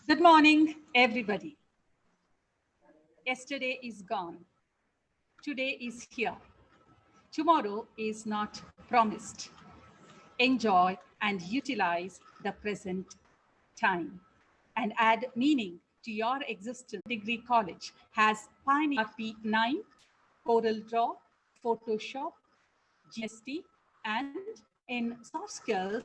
Good morning, everybody. Yesterday is gone. Today is here. Tomorrow is not promised. Enjoy and utilize the present time and add meaning to your existence. Degree College has pioneered V.V.N, Corel Draw, Photoshop, GST, and in soft skills,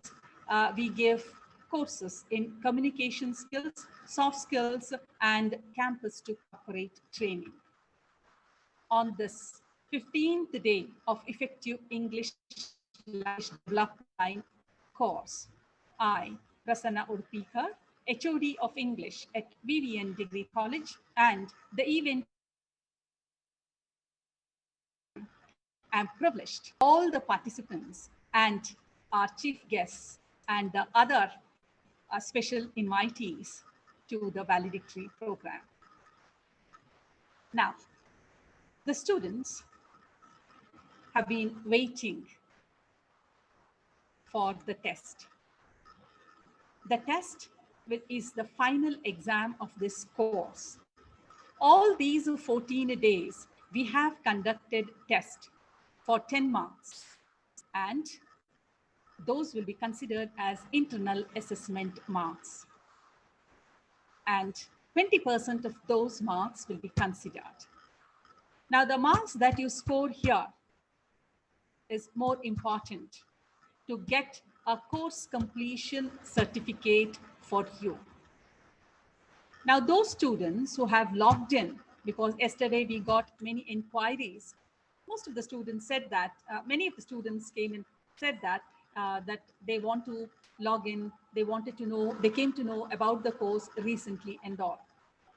we give courses in communication skills, soft skills, and campus to corporate training. On this 15th day of effective English language development course, I, Prasanna Urpikar, HOD of English at V.V.N Degree College and the event am privileged all the participants and our chief guests and the other special invitees to the valedictory program. Now, the students have been waiting for the test. The test is the final exam of this course. All these 14 days, we have conducted tests for 10 marks, and those will be considered as internal assessment marks. And 20% of those marks will be considered. Now, the marks that you score here is more important to get a course completion certificate for you. Now, those students who have logged in, because yesterday we got many inquiries, most of the students said that, many of the students came and said that they want to log in, they wanted to know, they came to know about the course recently and all.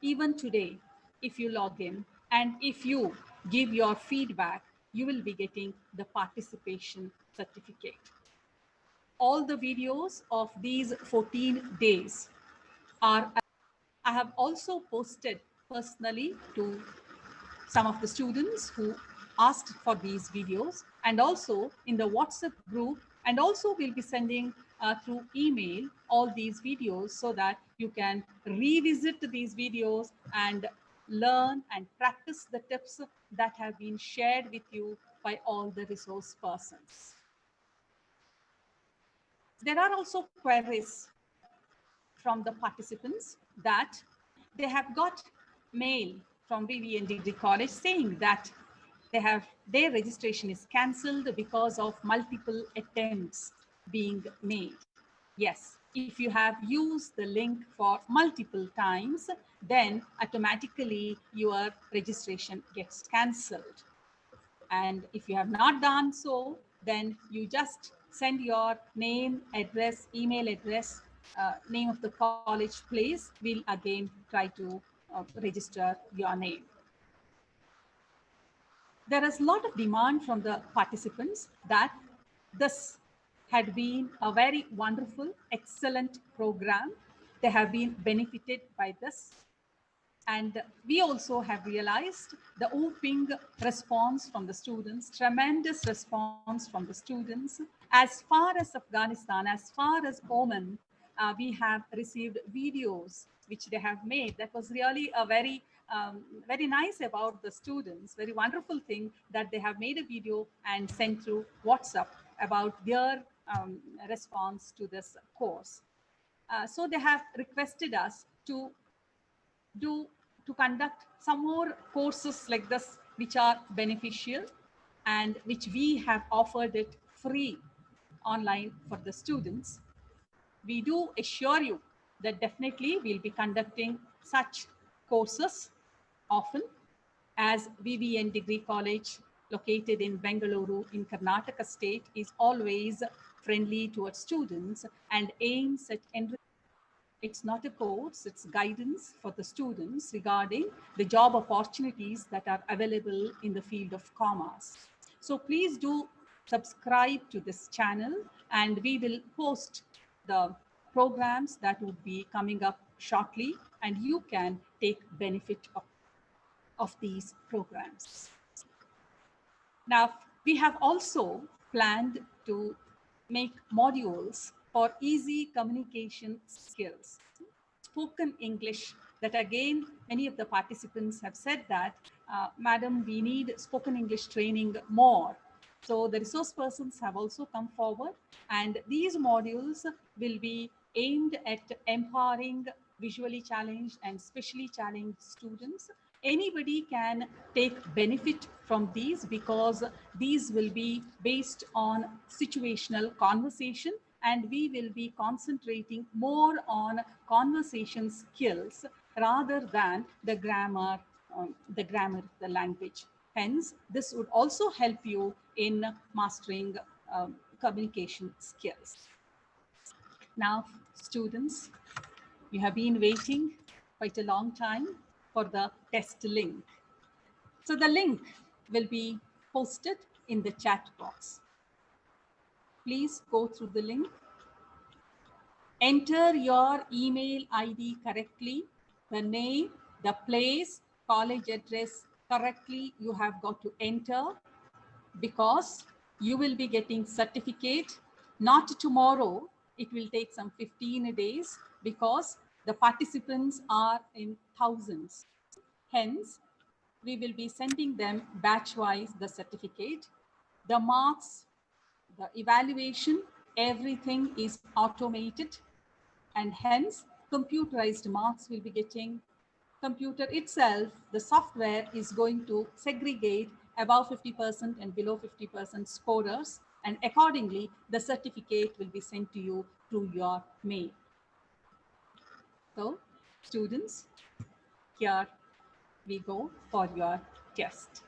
Even today, if you log in and if you give your feedback, you will be getting the participation certificate. All the videos of these 14 days are, I have also posted personally to some of the students who asked for these videos, and also in the WhatsApp group, and also we'll be sending through email all these videos so that you can revisit these videos and learn and practice the tips that have been shared with you by all the resource persons. There are also queries from the participants that they have got mail from V.V.N Degree College saying that their registration is cancelled because of multiple attempts being made. Yes, if you have used the link for multiple times, then automatically your registration gets cancelled. And if you have not done so, then you just send your name, address, email address, name of the college place. We'll again try to register your name. There is a lot of demand from the participants that this had been a very wonderful, excellent program. They have been benefited by this. And we also have realized the whooping response from the students, tremendous response from the students. As far as Afghanistan, as far as Oman, we have received videos which they have made. That was really a very nice about the students, very wonderful thing that they have made a video and sent through WhatsApp about their response to this course. So they have requested us to conduct some more courses like this, which are beneficial and which we have offered it free online for the students. We do assure you that definitely we'll be conducting such courses often, as V.V.N Degree College located in Bengaluru in Karnataka state is always friendly towards students and aims at enriching. It's not a course, it's guidance for the students regarding the job opportunities that are available in the field of commerce. So please do subscribe to this channel, and we will post the programs that would be coming up shortly, and you can take benefit of these programs. Now, we have also planned to make modules for easy communication skills. spoken English, that again, many of the participants have said that, Madam, we need spoken English training more. So the resource persons have also come forward, and these modules will be aimed at empowering visually challenged and specially challenged students. Anybody can take benefit from these because these will be based on situational conversation, and we will be concentrating more on conversation skills rather than the grammar of the language. Hence, this would also help you in mastering communication skills. Now, students, you have been waiting quite a long time for the test link. So the link will be posted in the chat box. Please go through the link. Enter your email ID correctly, the name, the place, college address correctly. You have got to enter, because you will be getting certificate not tomorrow. It will take some 15 days because the participants are in thousands. Hence, we will be sending them batch-wise the certificate, the marks, the evaluation, everything is automated, and hence computerized marks will be getting. Computer itself, the software is going to segregate above 50% and below 50% scorers, and accordingly the certificate will be sent to you through your mail. So students, here we go for your test.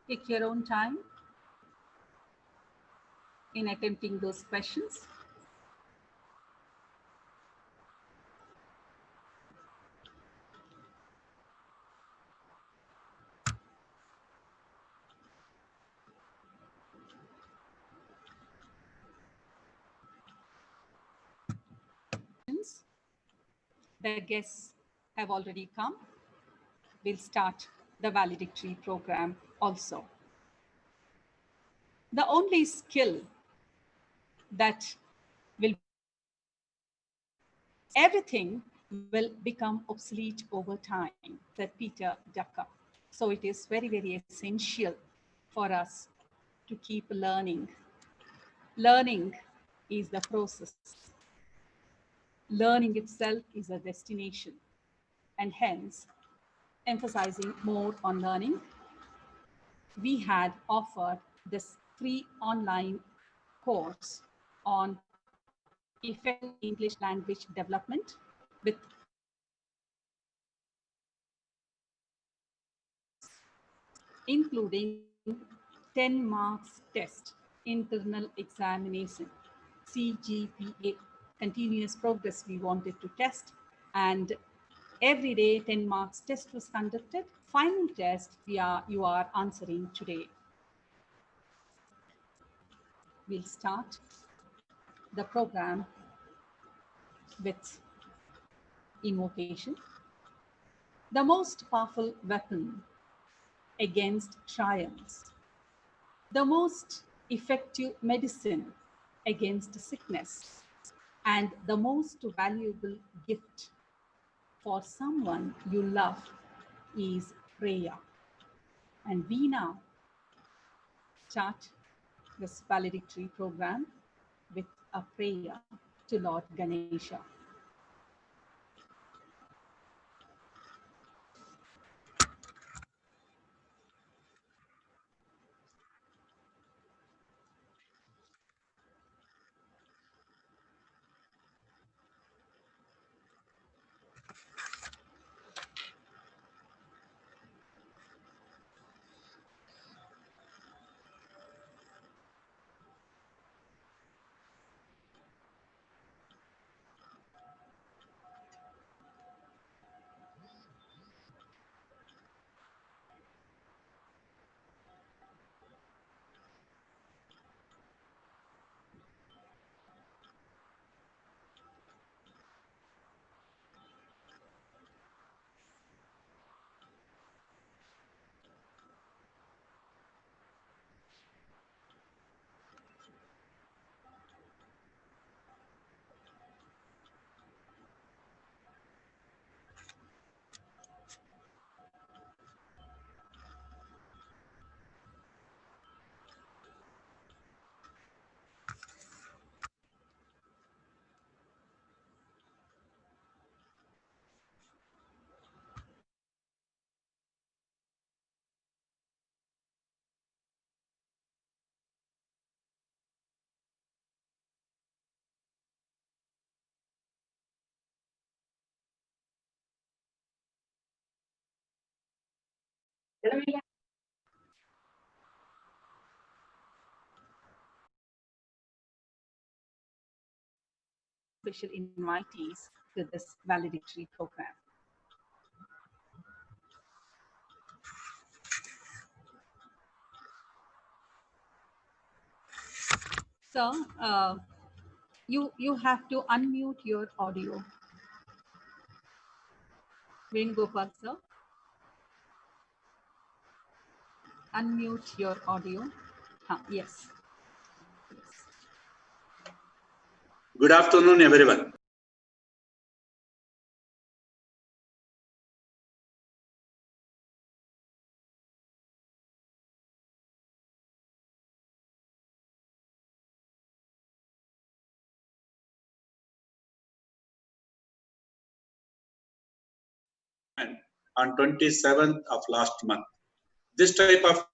Take your own time in attempting those questions. The guests have already come. We'll start the valedictory program also. The only skill that will everything will become obsolete over time, said Peter Drucker. So it is very, very essential for us to keep learning. Learning is the process. Learning itself is a destination, and hence emphasizing more on learning, we had offered this free online course on effective English language development with including 10 marks test, internal examination, CGPA, continuous progress we wanted to test, and every day 10 marks test was conducted. Final test you are answering today. We'll start the program with invocation. The most powerful weapon against triumphs, the most effective medicine against sickness, and the most valuable gift for someone you love is prayer. And we now start this valedictory program with a prayer to Lord Ganesha. Special invitees to this valedictory program. So, you have to unmute your audio. Venugopal sir, unmute your audio. Yes. Good afternoon, everyone. On 27th of last month. This type of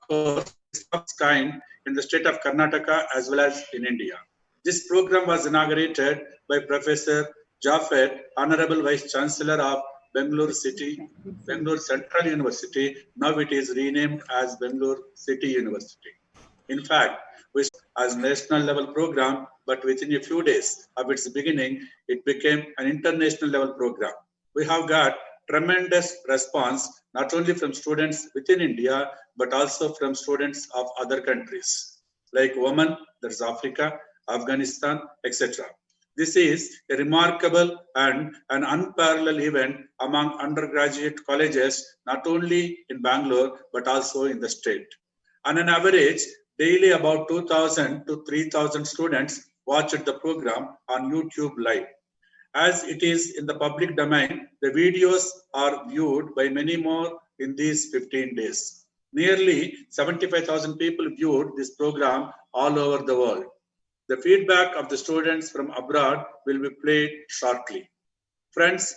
course is of its kind in the state of Karnataka as well as in India. This program was inaugurated by Professor Jaffet, Honorable Vice Chancellor of Bangalore Central University. Now it is renamed as Bangalore City University. In fact, we as national level program, but within a few days of its beginning, it became an international level program. We have got tremendous response, not only from students within India, but also from students of other countries, like Oman, there's Africa, Afghanistan, etc. This is a remarkable and an unparalleled event among undergraduate colleges, not only in Bangalore, but also in the state. On an average, daily about 2,000 to 3,000 students watched the program on YouTube Live. As it is in the public domain, the videos are viewed by many more in these 15 days. Nearly 75,000 people viewed this program all over the world. The feedback of the students from abroad will be played shortly. Friends,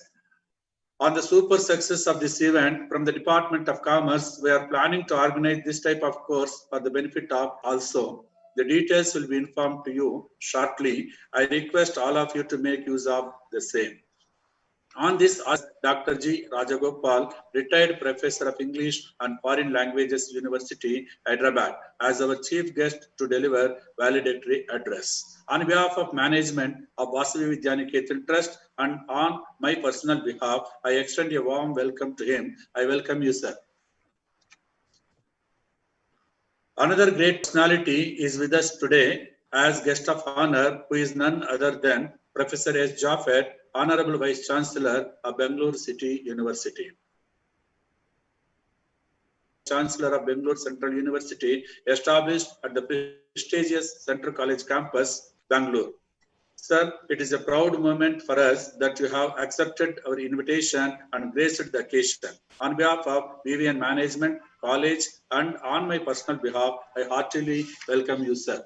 on the super success of this event, from the Department of Commerce, we are planning to organize this type of course for the benefit of also. The details will be informed to you shortly. I request all of you to make use of the same. On this, Dr. G. Rajagopal, retired professor of English and Foreign Languages University, Hyderabad, as our chief guest to deliver valedictory address. On behalf of management of V.V.N. Trust and on my personal behalf, I extend a warm welcome to him. I welcome you, sir. Another great personality is with us today as guest of honor, who is none other than Professor S. Jaffet, Honorable Vice Chancellor of Bangalore City University. Chancellor of Bangalore Central University, established at the prestigious Central College campus, Bangalore. Sir, it is a proud moment for us that you have accepted our invitation and graced the occasion. On behalf of V.V.N. Management, College, and on my personal behalf, I heartily welcome you, sir.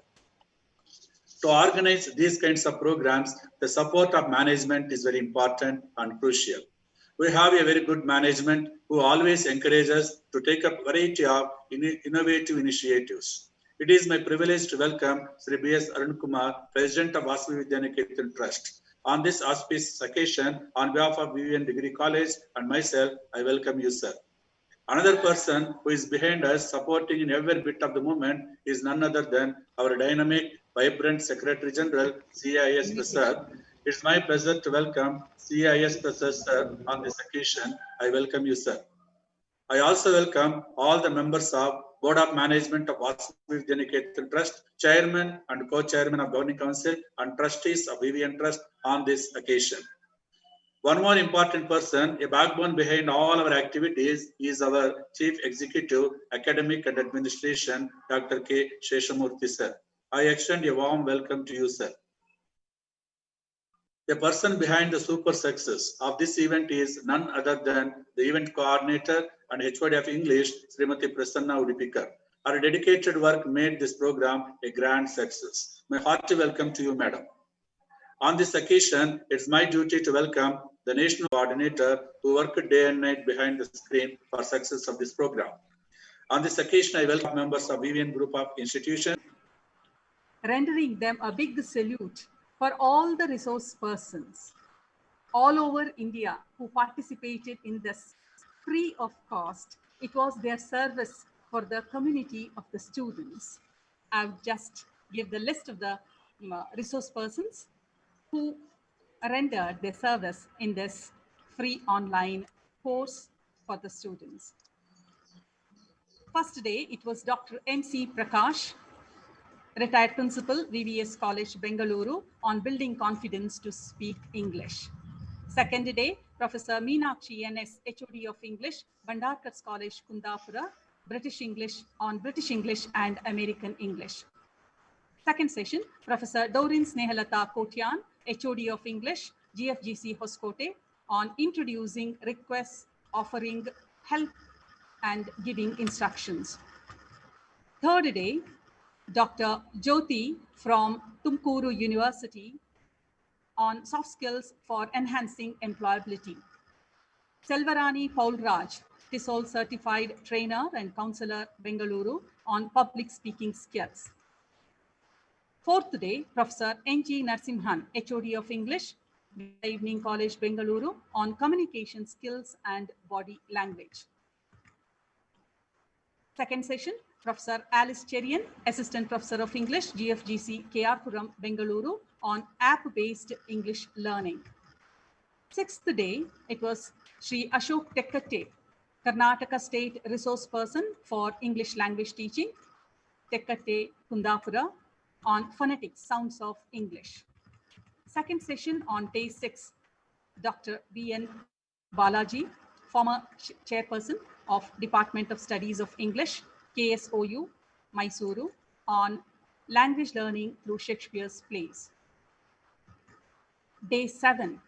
To organize these kinds of programs, the support of management is very important and crucial. We have a very good management who always encourages us to take up a variety of innovative initiatives. It is my privilege to welcome Sri B.S. Arun Kumar, President of V.V.N. Trust. On this auspicious occasion, on behalf of V.V.N. Degree College and myself, I welcome you, sir. Another person who is behind us, supporting in every bit of the movement, is none other than our dynamic, vibrant Secretary General, CIS Prasad. It's my pleasure to welcome CIS Prasad, sir, on this occasion. I welcome you, sir. I also welcome all the members of Board of Management of V.V.N. Trust, Chairman and Co-Chairman of Governing Council, and Trustees of V.V.N. Trust on this occasion. One more important person, a backbone behind all our activities, is our Chief Executive, Academic and Administration, Dr. K. Sheshamurthy, sir. I extend a warm welcome to you, sir. The person behind the super success of this event is none other than the event coordinator and HOD of English, Srimati Prasanna Udipikar. Her dedicated work made this program a grand success. My hearty welcome to you, madam. On this occasion, it's my duty to welcome the national coordinator who worked day and night behind the screen for success of this program. On this occasion, I welcome members of V.V.N. Group of Institutions, rendering them a big salute for all the resource persons all over India who participated in this free of cost It was their service for the community of the students. I'll just give the list of the resource persons who rendered their service in this free online course for the students. First day, it was Dr. M.C. Prakash, retired principal, VVS College, Bengaluru, on building confidence to speak English. Second day, Professor Meenakshi N.S., HOD of English, Bandarkars College, Kundapura, British English and American English. Second session, Professor Dorin Snehalata Kotian, HOD of English, GFGC Hoskote, on introducing requests, offering help and giving instructions. Third day, Dr. Jyoti from Tumkuru University on soft skills for enhancing employability. Selvarani Paulraj, TESOL certified trainer and counselor, Bengaluru, on public speaking skills. Fourth day, Professor N.G. Narsimhan, HOD of English, Evening College, Bengaluru, on communication skills and body language. Second session, Professor Alice Cherian, Assistant Professor of English, GFGC, Keyarpuram, Bengaluru, on app-based English learning. Sixth day, it was Sri Ashok Tekkate, Karnataka State Resource Person for English Language Teaching, Tekkate, Kundapura, on phonetics, sounds of English. Second session on day 6, Dr. V.V.N. Balaji, former chairperson of Department of Studies of English, KSOU, Mysuru, on language learning through Shakespeare's plays. Day 7,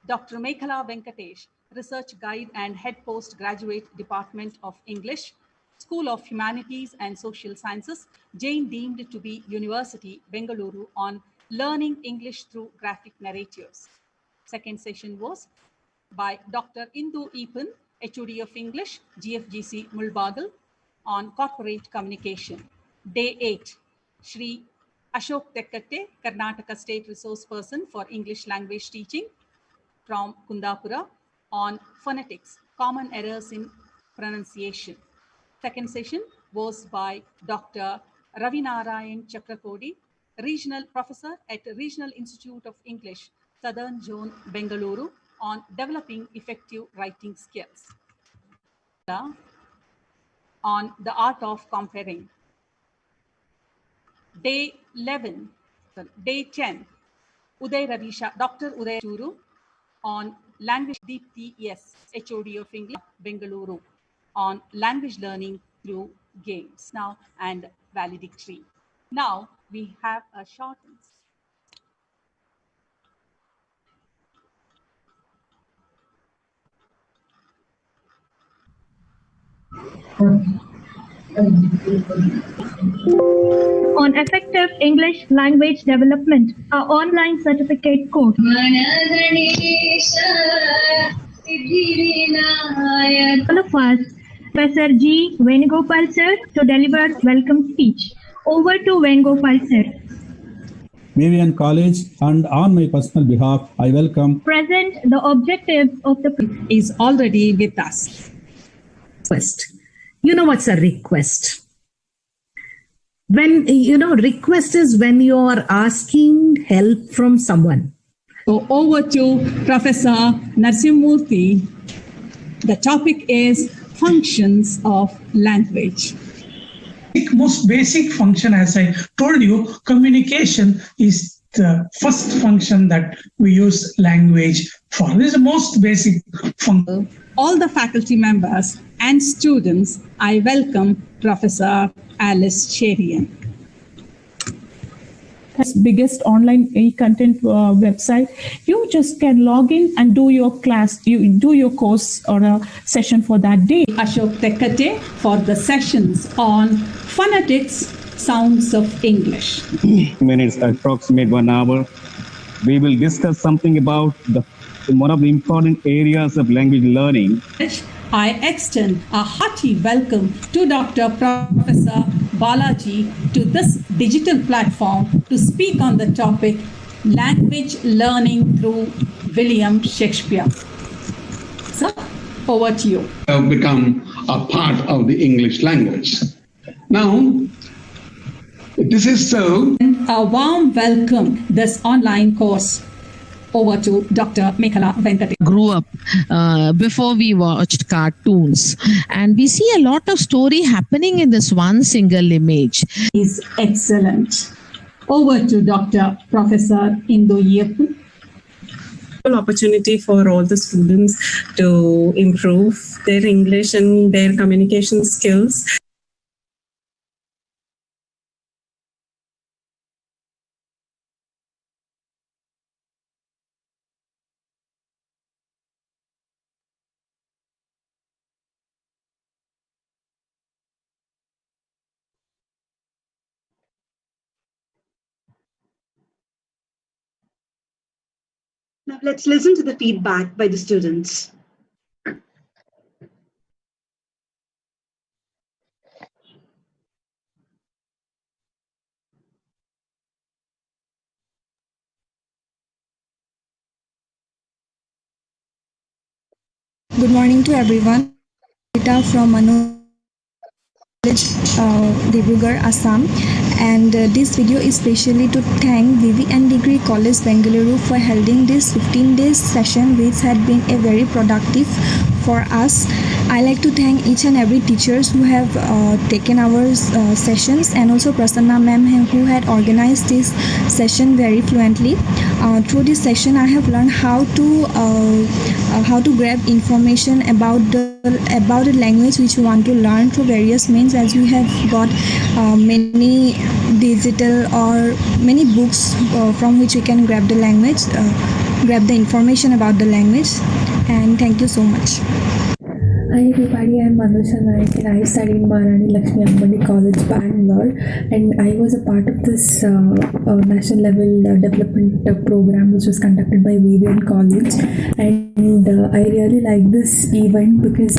Dr. Mekhala Venkatesh, research guide and head postgraduate Department of English, School of Humanities and Social Sciences, Jain deemed to be University, Bengaluru, on learning English through graphic narratives. Second session was by Dr. Indu Epan, HOD of English, GFGC Mulbagal, on corporate communication. Day 8, Sri Ashok Tekkate, Karnataka State Resource Person for English Language Teaching from Kundapura, on phonetics, common errors in pronunciation. Second session was by Dr. Ravinarayan Chakrakodi, Regional Professor at Regional Institute of English, Southern Zone, Bengaluru, on developing effective writing skills. On the art of comparing. Day 10, Uday Ravisha, Dr. Uday Churu, on language Deepti S, HOD of English, Bengaluru, on language learning through games now and valedictory. Now we have a short on effective English language development, our online certificate course. All of us, Professor G. Venugopal sir, to deliver welcome speech. Over to Venugopal sir. V.V.N. College, and on my personal behalf, I welcome. Present the objectives of the is already with us. Request. You know what's a request? When, request is when you are asking help from someone. So over to Professor Narsimurthy. The topic is functions of language. Most basic function, as I told you, communication is the first function that we use language for. This is the most basic function. All the faculty members and students, I welcome Professor Alice Cherian. Biggest online e-content website. You just can log in and do your class, you do your course or a session for that day. Ashok Tekkate for the sessions on phonetics, sounds of English. Minutes, approximate 1 hour. We will discuss something about one of the important areas of language learning. I extend a hearty welcome to Dr. Professor Balaji to this digital platform to speak on the topic language learning through William Shakespeare. So, over to you. Have become a part of the English language. Now, this is so. A warm welcome this online course. Over to Dr. Mekhala Venkate. Grew up before we watched cartoons, and we see a lot of story happening in this one single image. Is excellent. Over to Dr. Professor Indu Yepu. Opportunity for all the students to improve their English and their communication skills. Now let's listen to the feedback by the students. Good morning to everyone. Rita from Manu College, Dibrugarh, Assam. And this video is specially to thank V.V.N Degree College, Bengaluru for holding this 15-day session, which had been a very productive for us. I like to thank each and every teachers who have taken our sessions, and also Prasanna ma'am who had organized this session very fluently. Through this session, I have learned how to grab information about the language which we want to learn through various means, as we have got many digital or many books from which we can grab the language, grab the information about the language. And thank you so much. Hi everybody, I'm Manusha Naik and I studied in Maharani Lakshmi Ambani College, Bangalore, and I was a part of this national level development program which was conducted by V.V.N College, and I really like this event because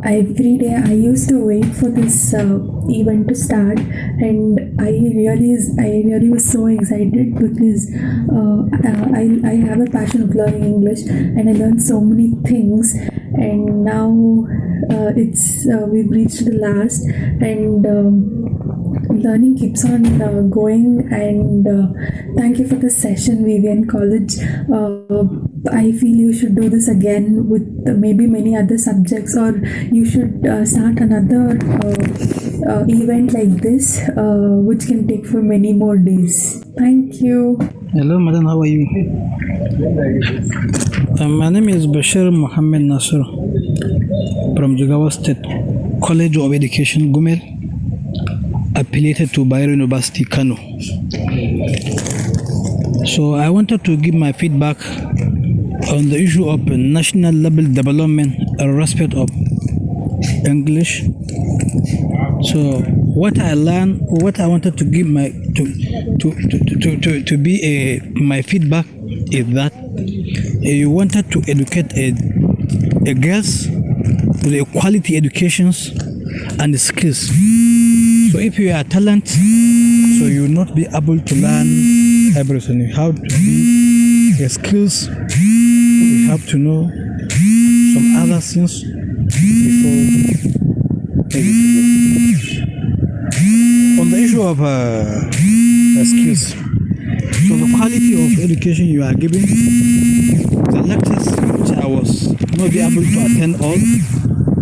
every day I used to wait for this event to start, and I really was so excited because I have a passion of learning English and I learned so many things, and now we've reached the last, and learning keeps on going, and thank you for the session, V.V.N College. I feel you should do this again with maybe many other subjects, or you should start another event like this which can take for many more days. Thank you. Hello madam, how are you? My name is Bashir Mohammed Nasser from Jigawa State College of Education, Gumel, affiliated to Bayero University, Kano. So I wanted to give my feedback on the issue of national level development in respect of English. So what I learned, what I wanted to give my my feedback is that you wanted to educate a girls with a quality educations and skills. So if you are talent, so you will not be able to learn everything. You have to be the skills. You have to know some other things before. On the issue of skills, so the quality of education you are giving, the lectures which I was not be able to attend all,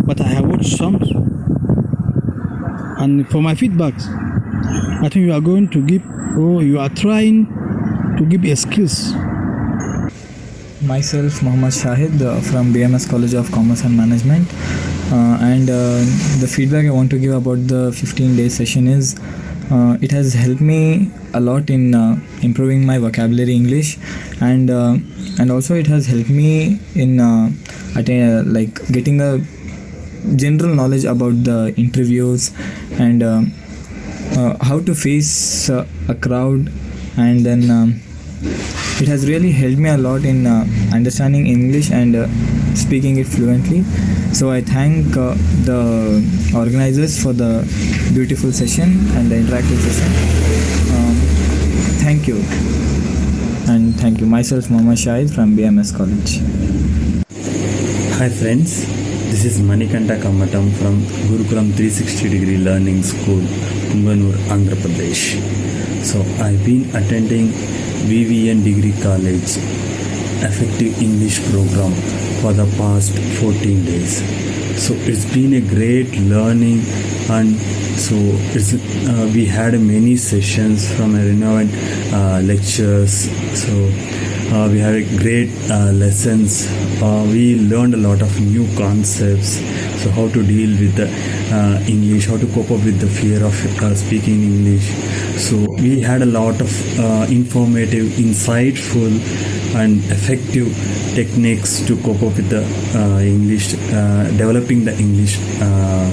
but I have watched some, and for my feedbacks, I think you are going to give, or you are trying to give a skills. Myself, Muhammad Shahid from BMS College of Commerce and Management, and the feedback I want to give about the 15-day session is it has helped me a lot in improving my vocabulary English, and also it has helped me in like getting a general knowledge about the interviews and how to face a crowd, and then it has really helped me a lot in understanding English and speaking it fluently. So I thank the organizers for the beautiful session and the interactive session. Thank you. And thank you. Myself, Muhammad Shahid from BMS College. Hi friends, This is Manikanta Kamatam from Gurukulam 360 Degree Learning School, Punganur, Andhra Pradesh. So I've been attending V.V.N Degree College Effective English program for the past 14 days. So it's been a great learning, and so we had many sessions from a renowned lectures. So we had great lessons. We learned a lot of new concepts. So how to deal with the English, how to cope up with the fear of speaking English. So we had a lot of informative, insightful and effective techniques to cope up with the English, developing the English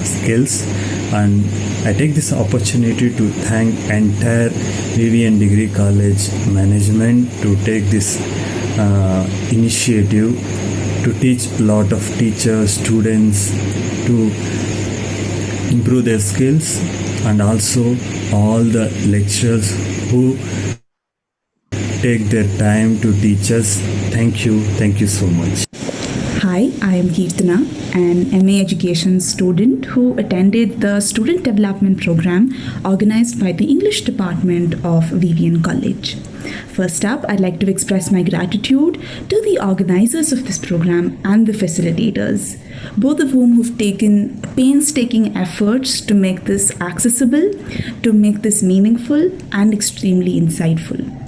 skills. And I take this opportunity to thank entire V.V.N Degree College management to take this initiative to teach a lot of teachers, students to improve their skills, and also all the lecturers who take their time to teach us. Thank you so much. Hi, I am Keertana, an MA Education student who attended the Student Development Program organized by the English Department of V.V.N College. First up, I'd like to express my gratitude to the organizers of this program and the facilitators, both of whom have taken painstaking efforts to make this accessible, to make this meaningful and extremely insightful.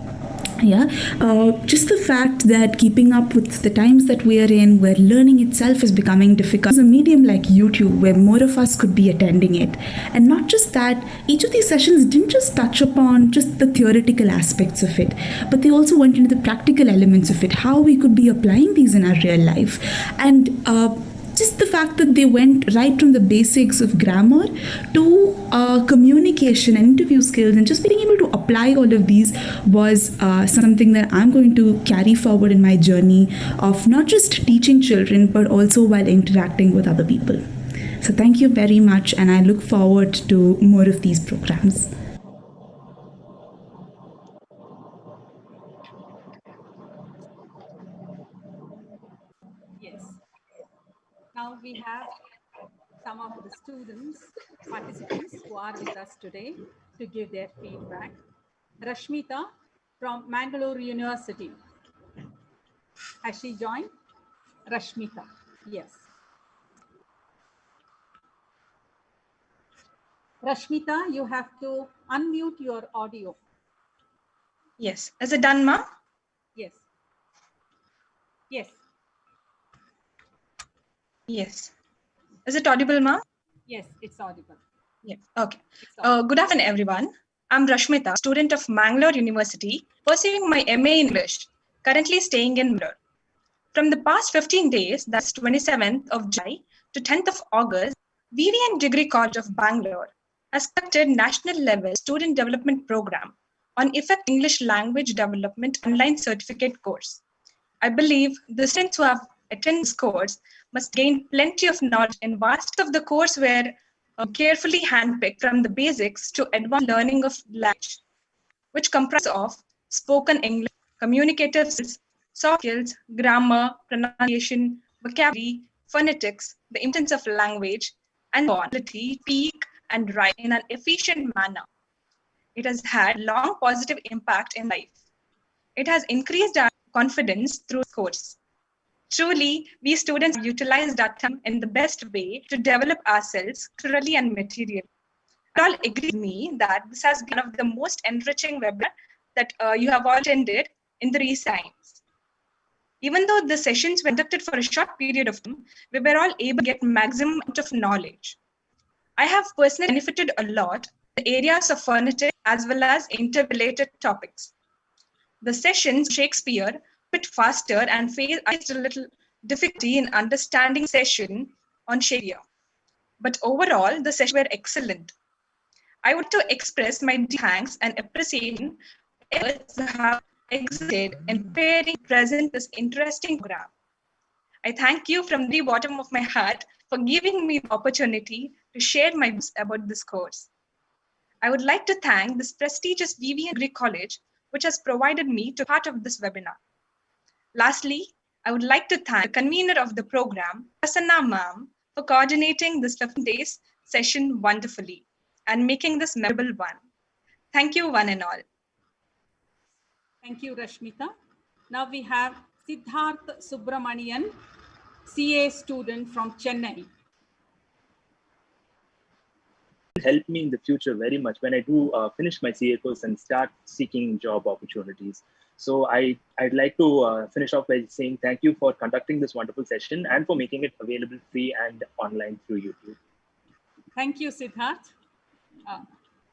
Just the fact that keeping up with the times that we are in, where learning itself is becoming difficult, a medium like YouTube where more of us could be attending it. And not just that, each of these sessions didn't just touch upon just the theoretical aspects of it, but they also went into the practical elements of it, how we could be applying these in our real life. And just the fact that they went right from the basics of grammar to communication and interview skills, and just being able to apply all of these was something that I'm going to carry forward in my journey of not just teaching children, but also while interacting with other people. So thank you very much, and I look forward to more of these programs. Yes. Now we have some of the students, participants who are with us today to give their feedback. Rashmita from Mangalore University. Has she joined? Rashmita, yes. Rashmita, you have to unmute your audio. Yes. Is it done, Ma? Yes. Yes. Yes. Is it audible, Ma? Yes, it's audible. Yes. Okay. Good afternoon, everyone. I'm Rashmita, student of Mangalore University, pursuing my MA English, currently staying in Bangalore. From the past 15 days, that's 27th of July to 10th of August, V.V.N Degree College of Bangalore has conducted national level student development program on effective English language development online certificate course. I believe the students who have attended this course must gain plenty of knowledge, and vast of the course were carefully handpicked from the basics to advanced learning of language, which comprise of spoken English, communicative skills, soft skills, grammar, pronunciation, vocabulary, phonetics, the importance of language, and ability to speak and write in an efficient manner. It has had long positive impact in life. It has increased our confidence through this course. Truly, we students have utilized our time in the best way to develop ourselves culturally and materially. You all agree with me that this has been one of the most enriching webinars that you have all attended in the recent times. Even though the sessions were conducted for a short period of time, we were all able to get maximum amount of knowledge. I have personally benefited a lot in the areas of phonetics as well as interrelated topics. The sessions Shakespeare a bit faster and faced a little difficulty in understanding session on Shakespeare. But overall, the sessions were excellent. I want to express my deep thanks and appreciation for efforts that have existed in preparing present this interesting program. I thank you from the bottom of my heart for giving me the opportunity to share my views about this course. I would like to thank this prestigious V.V.N Degree College, which has provided me to be part of this webinar. Lastly, I would like to thank the convener of the program, Prasanna Ma'am, for coordinating this 15 days session wonderfully and making this memorable one. Thank you, one and all. Thank you, Rashmita. Now we have Siddharth Subramanian, CA student from Chennai. Help me in the future very much when I do finish my CA course and start seeking job opportunities. So I'd like to finish off by saying thank you for conducting this wonderful session and for making it available free and online through YouTube. Thank you, Siddharth.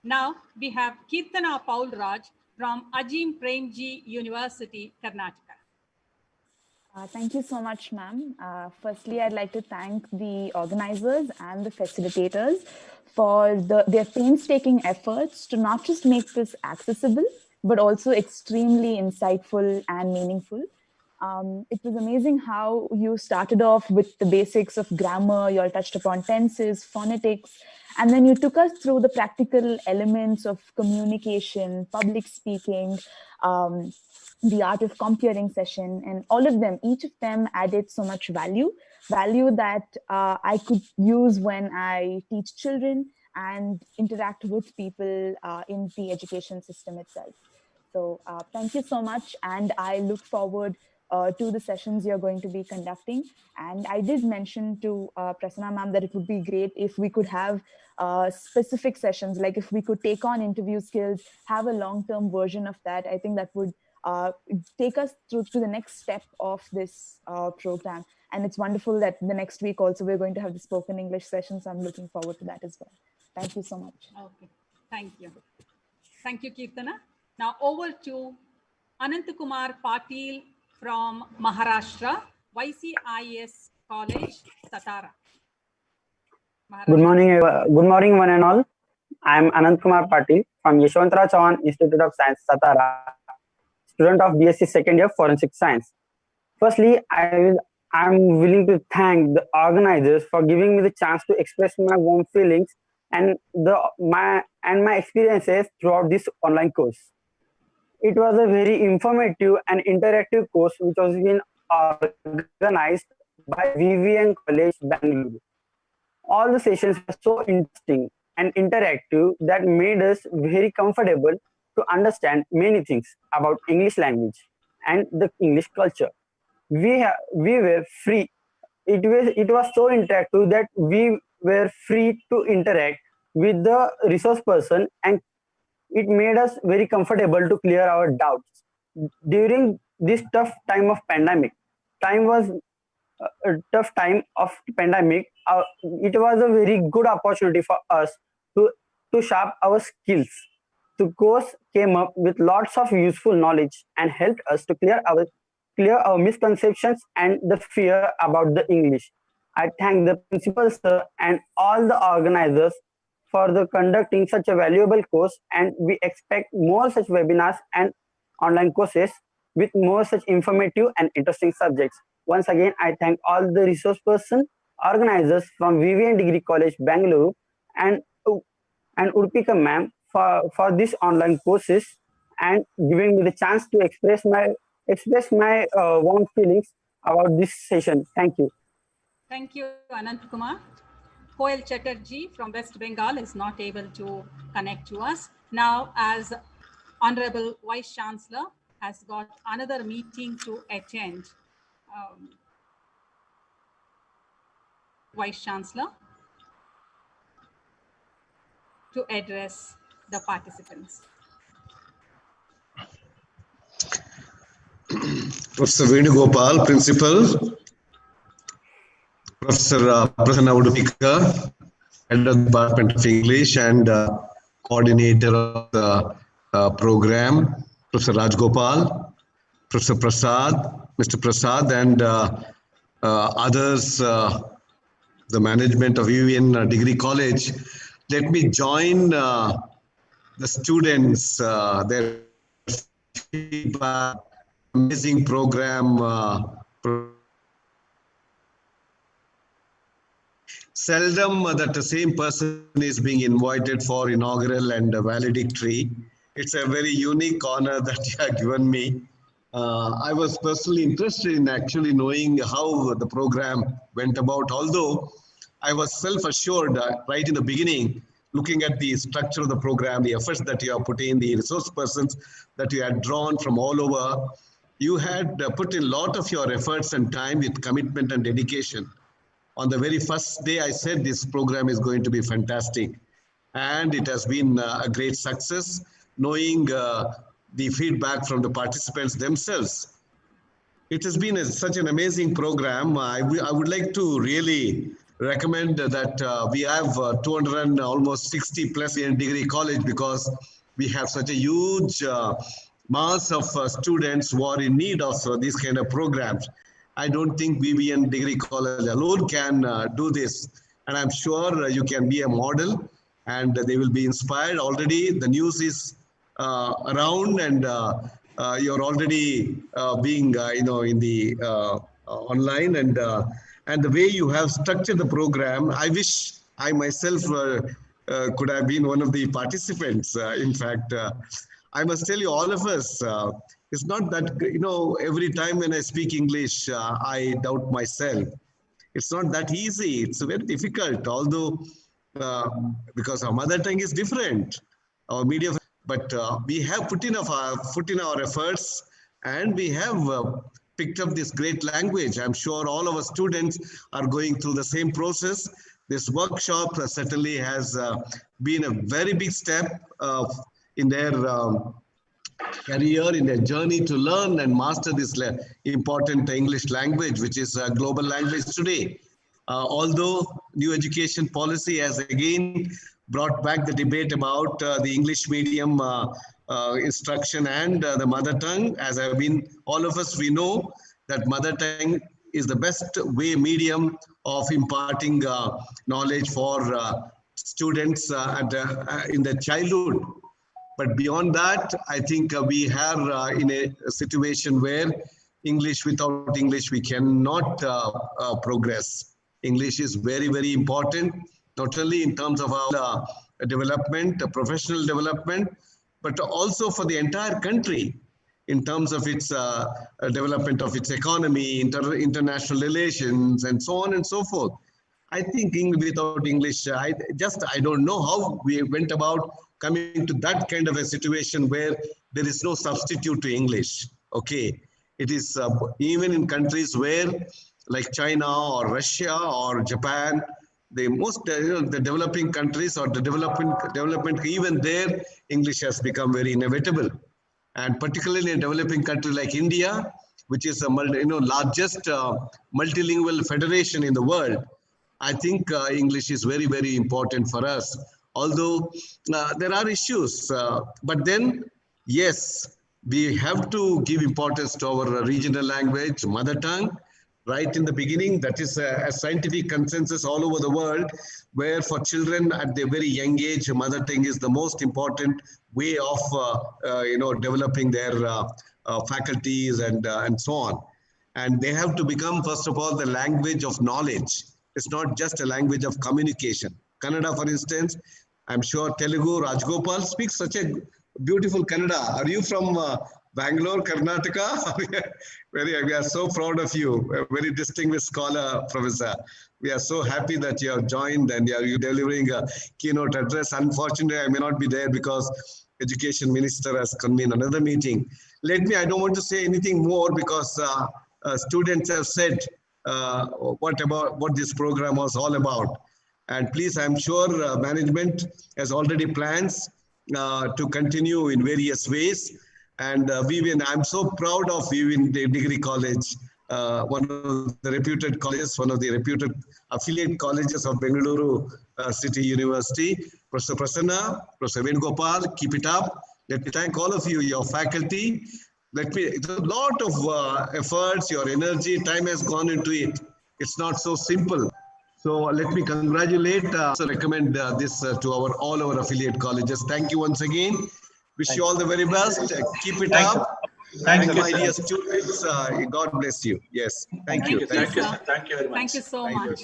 Now we have Kirtana Paul Raj from Ajim Premji University, Karnataka. Thank you so much, ma'am. Firstly, I'd like to thank the organizers and the facilitators for their painstaking efforts to not just make this accessible, but also extremely insightful and meaningful. It was amazing how you started off with the basics of grammar, you all touched upon tenses, phonetics, and then you took us through the practical elements of communication, public speaking, the art of comparing session, and all of them, each of them added so much value that I could use when I teach children and interact with people in the education system itself. So thank you so much. And I look forward to the sessions you're going to be conducting. And I did mention to Prasanna ma'am that it would be great if we could have specific sessions, like if we could take on interview skills, have a long-term version of that. I think that would take us through to the next step of this program. And it's wonderful that the next week also we're going to have the spoken English session. So I'm looking forward to that as well. Thank you so much. Okay, thank you. Thank you, Kirtana. Now over to Anantakumar Patil from Maharashtra, YCIS College, Satara. Good morning, one and all. I am Anantakumar Patil from Yashwantrao Chauhan Institute of Science, Satara, student of BSc second year Forensic Science. Firstly, I am willing to thank the organizers for giving me the chance to express my warm feelings and my experiences throughout this online course. It was a very informative and interactive course which was being organized by V.V.N. College, Bangalore. All the sessions were so interesting and interactive that made us very comfortable to understand many things about English language and the English culture. We were free. It was so interactive that we were free to interact with the resource person, and it made us very comfortable to clear our doubts. During this tough time of pandemic, it was a very good opportunity for us to sharpen our skills. The course came up with lots of useful knowledge and helped us to clear our misconceptions and the fear about the English. I thank the principal sir and all the organizers for the conducting such a valuable course, and we expect more such webinars and online courses with more such informative and interesting subjects. Once again, I thank all the resource person, organizers from V.V.N. Degree College, Bangalore, and Urpika ma'am for these online courses and giving me the chance to express my warm feelings about this session. Thank you. Thank you, Anant Kumar. Koel Chatterjee from West Bengal is not able to connect to us. Now, as Honorable Vice Chancellor has got another meeting to attend. Vice Chancellor to address the participants. Professor Venugopal, Principal, Professor Prasanna Udupika, Head of the Department of English and Coordinator of the program, Professor Rajgopal, Professor Prasad, Mr. Prasad, and others, the management of V.V.N. Degree College. Let me join the students, their feedback, amazing program. Seldom that the same person is being invited for inaugural and valedictory. It's a very unique honor that you have given me. I was personally interested in actually knowing how the program went about, although I was self-assured right in the beginning, looking at the structure of the program, the efforts that you have put in, the resource persons that you had drawn from all over. You had put in a lot of your efforts and time with commitment and dedication. On the very first day, I said this program is going to be fantastic. And it has been a great success, knowing the feedback from the participants themselves. It has been such an amazing program. I would like to really recommend that we have 200 and almost 60 plus in degree college, because we have such a huge mass of students who are in need of these kind of programs. I don't think V.V.N degree college alone can do this. And I'm sure you can be a model, and they will be inspired. Already the news is around, and you're already being in the online, and the way you have structured the program, I wish I myself could have been one of the participants. In fact, I must tell you, all of us, it's not that, every time when I speak English, I doubt myself. It's not that easy. It's very difficult, although because our mother tongue is different, our media, but we have put in our efforts, and we have picked up this great language. I'm sure all of our students are going through the same process. This workshop certainly has been a very big step in their career, in their journey to learn and master this important English language, which is a global language today. Although new education policy has again brought back the debate about the English medium instruction and the mother tongue, as I've been, all of us, we know that mother tongue is the best way, medium of imparting knowledge for students in their childhood. But beyond that, I think we are in a situation where without English, we cannot progress. English is very, very important, not only in terms of our development, professional development, but also for the entire country in terms of its development of its economy, international relations, and so on and so forth. I think without English, I don't know how we went about coming to that kind of a situation where there is no substitute to English. Okay, it is even in countries where, like China or Russia or Japan, the most the developing countries or the development, even there, English has become very inevitable. And particularly in a developing country like India, which is the largest multilingual federation in the world, I think English is very, very important for us. Although there are issues, but then, yes, we have to give importance to our regional language, mother tongue, right in the beginning. That is a scientific consensus all over the world, where for children at their very young age, mother tongue is the most important way of developing their faculties and so on. And they have to become, first of all, the language of knowledge. It's not just a language of communication. Kannada, for instance, I'm sure Telugu, Rajgopal speaks such a beautiful Kannada. Are you from Bangalore, Karnataka? We are so proud of you. A very distinguished scholar, Professor. We are so happy that you have joined and you're delivering a keynote address. Unfortunately, I may not be there because Education Minister has convened another meeting. I don't want to say anything more because students have said what this program was all about. And please, I'm sure management has already plans to continue in various ways. And V.V.N, I'm so proud of V.V.N Degree College, one of the reputed colleges, one of the reputed affiliate colleges of Bengaluru City University. Professor Prasanna, Professor Venugopal, keep it up. Let me thank all of you, your faculty. It's a lot of efforts, your energy, time has gone into it. It's not so simple. So let me congratulate, recommend this to all our affiliate colleges. Thank you once again. Wish you all the very best. Keep it up. Thanks, my dear students. God bless you. Yes. Thank you. Thank you very much. Thank you so much.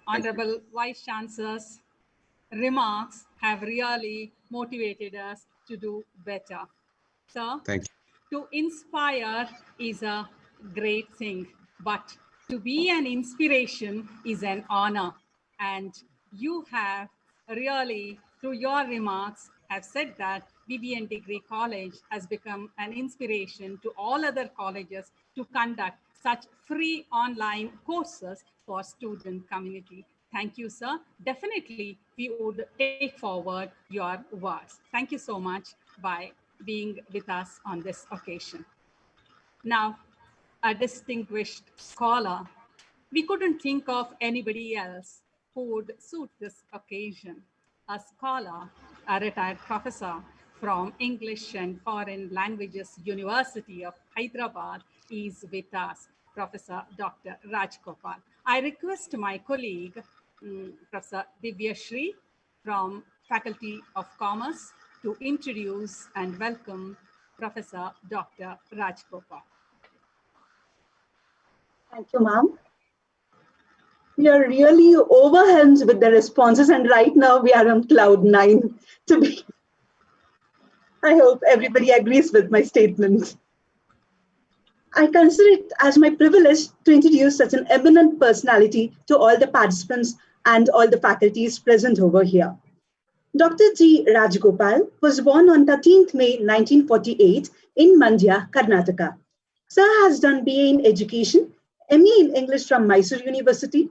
Honorable Vice Chancellor's remarks have really motivated us to do better. So, thank you. To inspire is a great thing, but to be an inspiration is an honor. And you have really, through your remarks, have said that V.V.N. Degree College has become an inspiration to all other colleges to conduct such free online courses for student community. Thank you, sir. Definitely, we would take forward your words. Thank you so much by being with us on this occasion. Now, a distinguished scholar, we couldn't think of anybody else who would suit this occasion. A scholar, a retired professor from English and Foreign Languages University of Hyderabad is with us, Professor Dr. Rajgopal. I request my colleague, Professor Divya Shri from Faculty of Commerce to introduce and welcome Professor Dr. Rajgopal. Thank you, ma'am. We are really overwhelmed with the responses, and right now we are on cloud 9. I hope everybody agrees with my statement. I consider it as my privilege to introduce such an eminent personality to all the participants and all the faculties present over here. Dr. G. Rajgopal was born on 13th May 1948 in Mandya, Karnataka. Sir has done BA in Education, MA in English from Mysore University,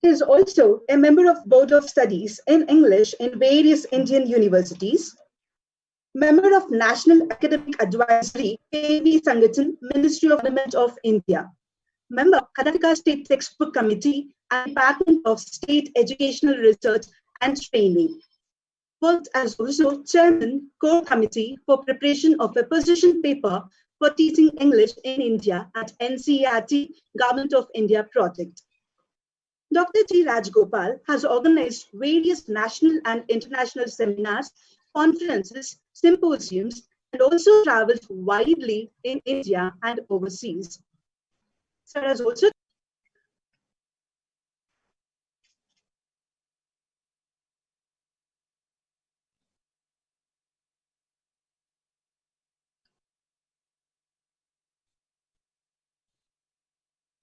He is also a member of Board of Studies in English in various Indian universities, member of National Academic Advisory, KV Sangathan, Ministry of Government of India, member Karnataka State Textbook Committee and Department of State Educational Research and Training. Worked as also Chairman, Core Committee for preparation of a position paper for teaching English in India at NCERT Government of India project. Dr. G. Rajgopal has organized various national and international seminars conferences, symposiums, and also travels widely in India and overseas. Sir has also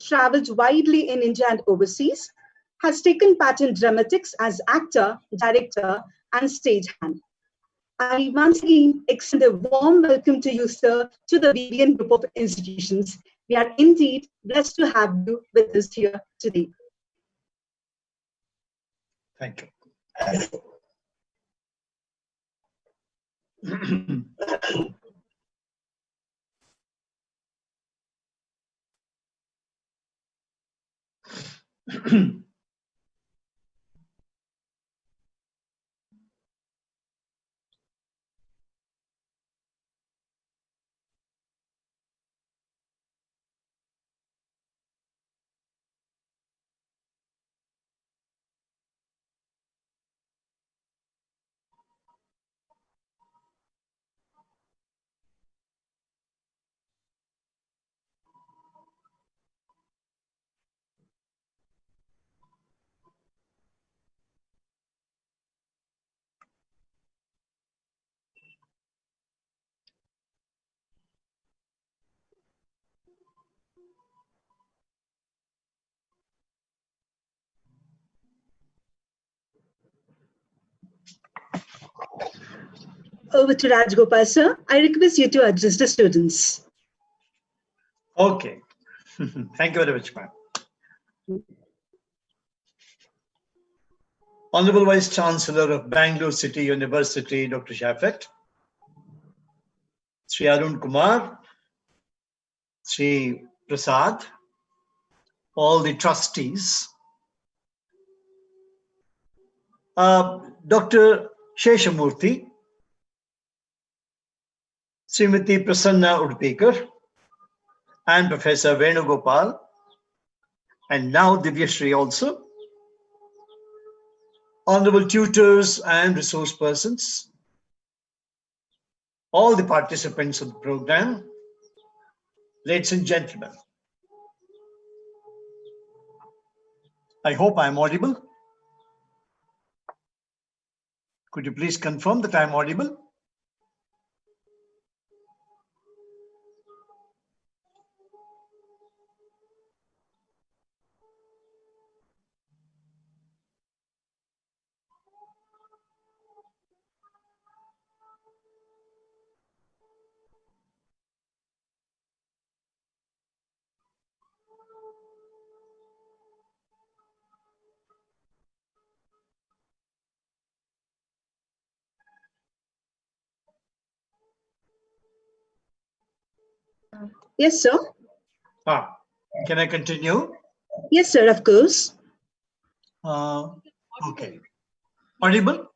travels widely in India and overseas, has taken part in dramatics as actor, director, and stagehand. I once again extend a warm welcome to you, sir, to the V.V.N. group of institutions. We are indeed blessed to have you with us here today. Thank you. Over to Rajgopal, sir. I request you to address the students. Okay. Thank you very much, ma'am. Honorable Vice Chancellor of Bangalore City University, Dr. Shafet, Sri Arun Kumar, Sri Prasad, all the trustees, Dr. Sheshamurthy, Srimati Prasanna Udpekar, and Professor Venugopal, and now Divyashree also, honorable tutors and resource persons, all the participants of the program, ladies and gentlemen. I hope I'm audible. Could you please confirm that I'm audible? Yes, sir. Can I continue? Yes, sir, of course. Okay. Audible?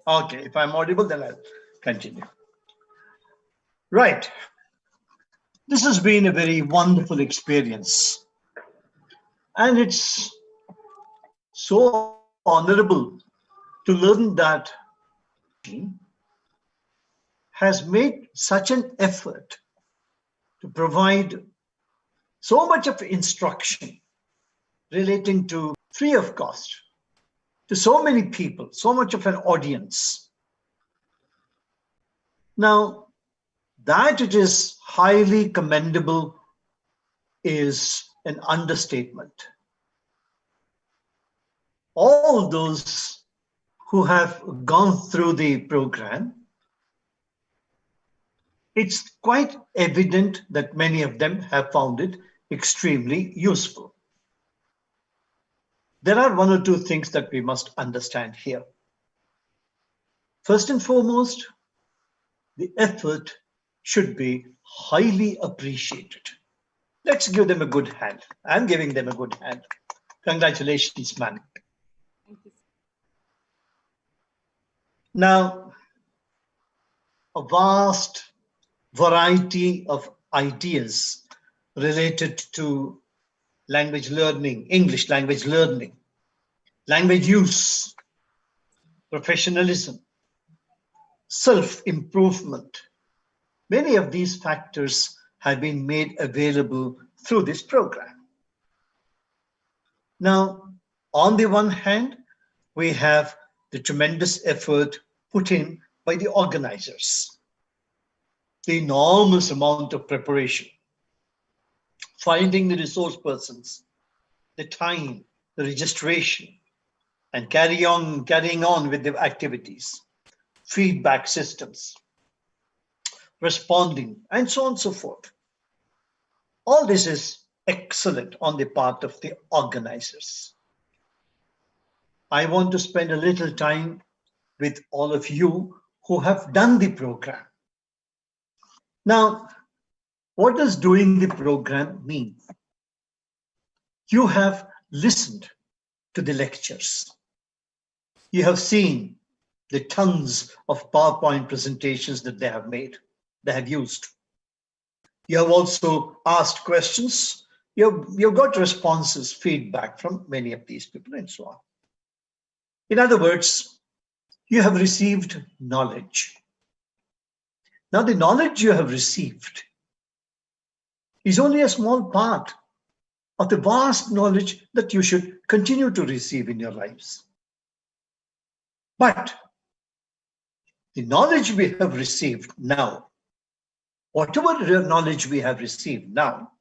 Okay, if I'm audible, then I'll continue. Right. This has been a very wonderful experience. And it's so honorable to learn that has made such an effort to provide so much of instruction relating to free of cost to so many people, so much of an audience. Now, that it is highly commendable is an understatement. All those who have gone through the program, it's quite evident that many of them have found it extremely useful. There are one or two things that we must understand here. First and foremost, the effort should be highly appreciated. Let's give them a good hand. I'm giving them a good hand. Congratulations, man. Now, a vast variety of ideas related to language learning, English language learning, language use, professionalism, self-improvement. Many of these factors have been made available through this program. Now, on the one hand, we have the tremendous effort put in by the organizers, the enormous amount of preparation, finding the resource persons, the time, the registration, and carrying on with the activities, feedback systems, responding, and so on and so forth. All this is excellent on the part of the organizers. I want to spend a little time with all of you who have done the program. Now, what does doing the program mean? You have listened to the lectures. You have seen the tons of PowerPoint presentations that they have made, they have used. You have also asked questions. You've got responses, feedback from many of these people and so on. In other words, you have received knowledge. Now, the knowledge you have received is only a small part of the vast knowledge that you should continue to receive in your lives. But the knowledge we have received now, whatever knowledge we have received now,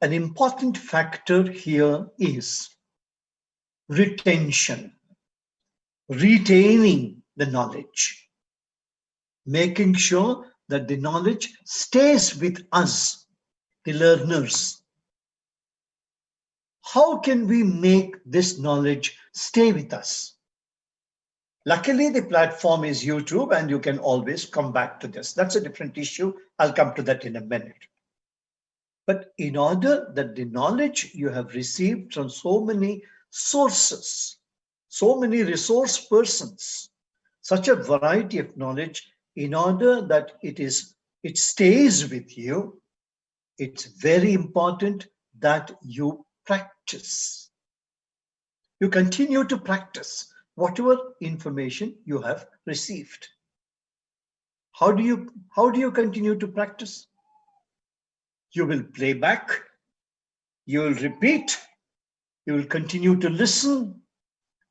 an important factor here is retention, retaining the knowledge, making sure that the knowledge stays with us, the learners. How can we make this knowledge stay with us? Luckily, the platform is YouTube and you can always come back to this. That's a different issue. I'll come to that in a minute. But in order that the knowledge you have received from so many sources, so many resource persons, such a variety of knowledge, in order that it stays with you, it's very important that you practice. You continue to practice whatever information you have received. How do you continue to practice? You will play back, you will repeat, you will continue to listen,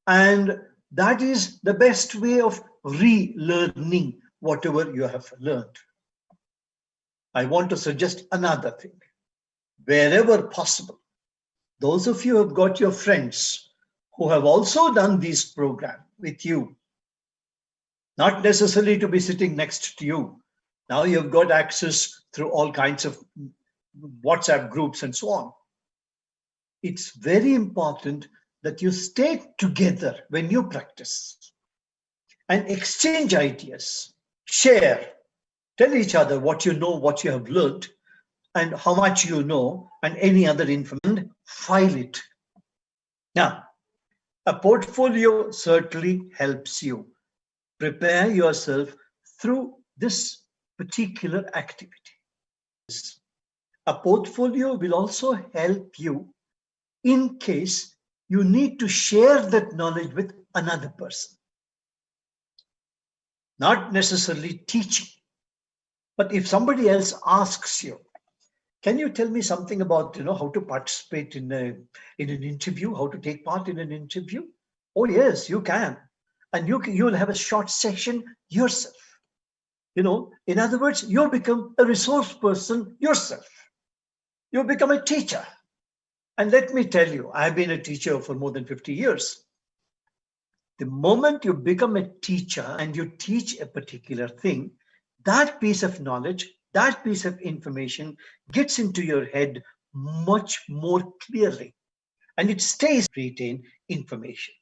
and that is the best way of relearning whatever you have learned. I want to suggest another thing. Wherever possible, those of you who have got your friends who have also done this program with you, not necessarily to be sitting next to you. Now you've got access through all kinds of WhatsApp groups and so on. It's very important that you stay together when you practice and exchange ideas, share, tell each other what you know, what you have learned, and how much you know, and any other information, file it. Now, a portfolio certainly helps you prepare yourself through this particular activity. A portfolio will also help you in case you need to share that knowledge with another person. Not necessarily teaching, but if somebody else asks you, can you tell me something about how to participate in an interview, how to take part in an interview? Oh yes, you can, and you'll have a short session yourself. In other words, you'll become a resource person yourself. You'll become a teacher. And let me tell you, I've been a teacher for more than 50 years. The moment you become a teacher and you teach a particular thing, that piece of knowledge, that piece of information gets into your head much more clearly, and it stays retained information.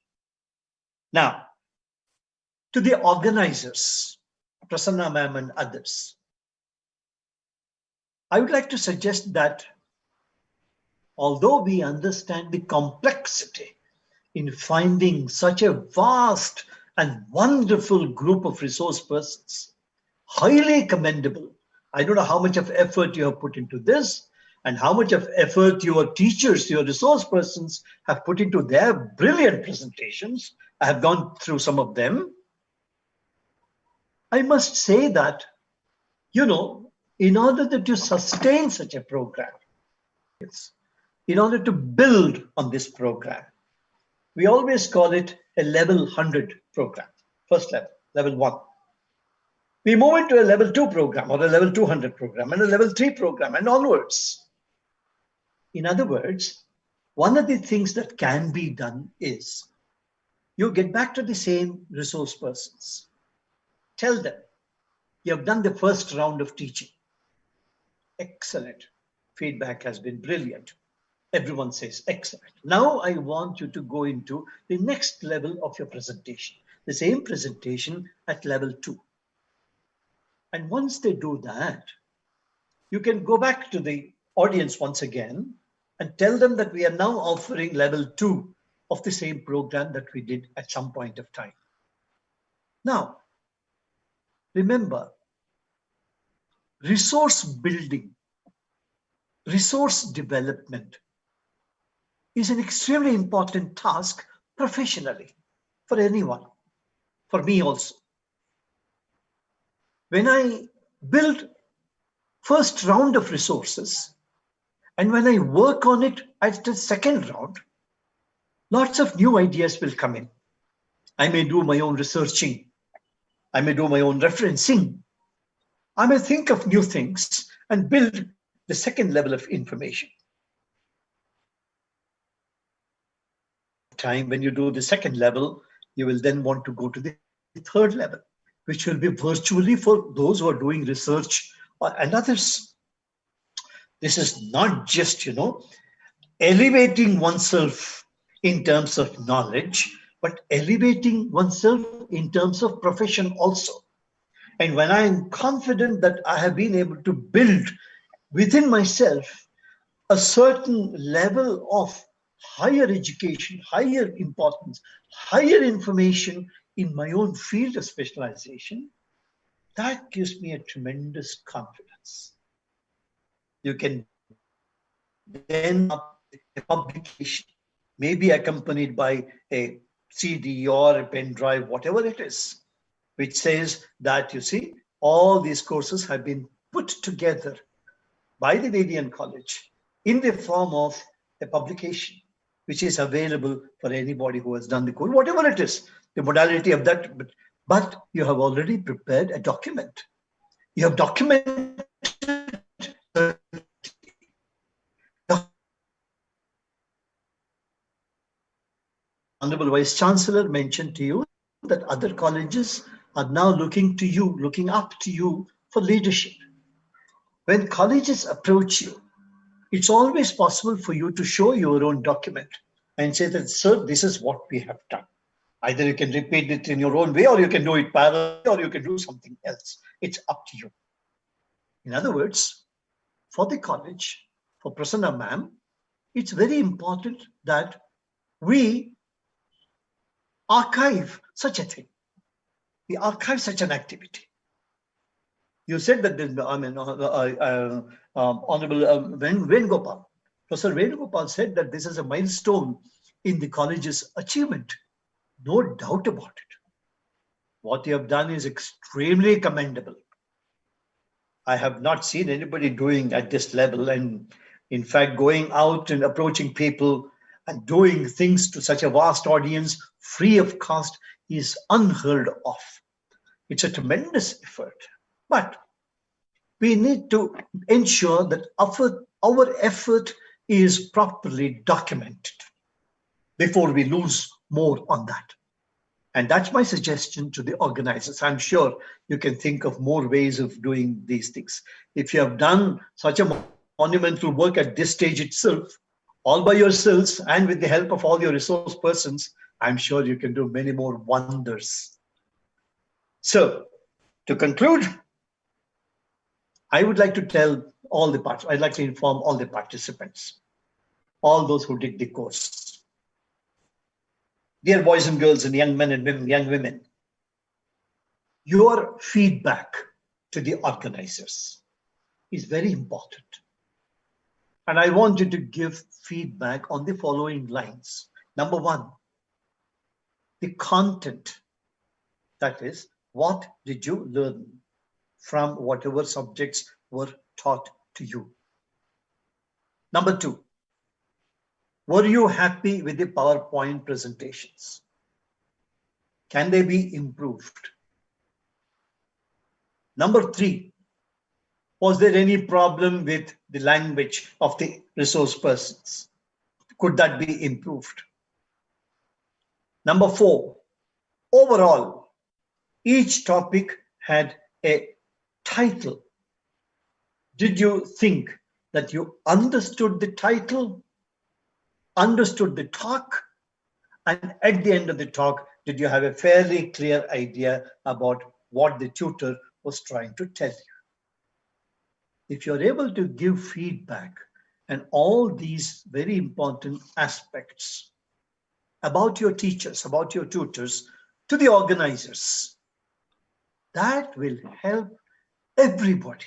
Now, to the organizers, Prasanna ma'am and others, I would like to suggest that although we understand the complexity in finding such a vast and wonderful group of resource persons, highly commendable. I don't know how much of effort you have put into this and how much of effort your teachers, your resource persons have put into their brilliant presentations. I have gone through some of them. I must say that, in order that you sustain such a program, in order to build on this program, we always call it a level 100 program. First level, level 1. We move into a level 2 program or a level 200 program and a level 3 program and onwards. In other words, one of the things that can be done is you get back to the same resource persons. Tell them, you have done the first round of teaching. Excellent. Feedback has been brilliant. Everyone says excellent. Now I want you to go into the next level of your presentation, the same presentation at level 2. And once they do that, you can go back to the audience once again and tell them that we are now offering level 2 of the same program that we did at some point of time. Now, remember, resource building, resource development is an extremely important task professionally for anyone, for me also. When I build first round of resources and when I work on it at the second round, lots of new ideas will come in. I may do my own researching. I may do my own referencing. I may think of new things and build the second level of information. Time when you do the second level, you will then want to go to the third level, which will be virtually for those who are doing research and others. This is not just, elevating oneself in terms of knowledge, but elevating oneself in terms of profession also. And when I am confident that I have been able to build within myself a certain level of higher education, higher importance, higher information in my own field of specialization, that gives me a tremendous confidence. You can then up a publication, maybe accompanied by a CD or a pen drive, whatever it is, which says that, you see, all these courses have been put together by the V.V.N. College in the form of a publication, which is available for anybody who has done the course, whatever it is, the modality of that. But you have already prepared a document. You have documented. Honorable Vice Chancellor mentioned to you that other colleges are now looking to you, looking up to you for leadership. When colleges approach you, it's always possible for you to show your own document and say that, sir, this is what we have done. Either you can repeat it in your own way, or you can do it parallel, or you can do something else. It's up to you. In other words, for the college, for Prasanna ma'am, it's very important that we archive such a thing. We archive such an activity. You said that, Honorable Venugopal, Professor Venugopal said that this is a milestone in the college's achievement. No doubt about it. What you have done is extremely commendable. I have not seen anybody doing at this level, and in fact, going out and approaching people and doing things to such a vast audience free of cost is unheard of. It's a tremendous effort, but we need to ensure that our effort is properly documented before we lose more on that. And that's my suggestion to the organizers. I'm sure you can think of more ways of doing these things. If you have done such a monumental work at this stage itself, all by yourselves and with the help of all your resource persons, I'm sure you can do many more wonders. So, to conclude, I would like to tell all the parts. I'd like to inform all the participants, all those who did the course. Dear boys and girls and young men and women, young women, your feedback to the organizers is very important. And I want you to give feedback on the following lines. Number one, the content. That is, What did you learn from whatever subjects were taught to you? Number 2, were you happy with the PowerPoint presentations? Can they be improved? Number 3, was there any problem with the language of the resource persons? Could that be improved? Number 4, overall, each topic had a title. Did you think that you understood the title, understood the talk, and at the end of the talk, did you have a fairly clear idea about what the tutor was trying to tell you? If you're able to give feedback and all these very important aspects about your teachers, about your tutors, to the organizers, that will help everybody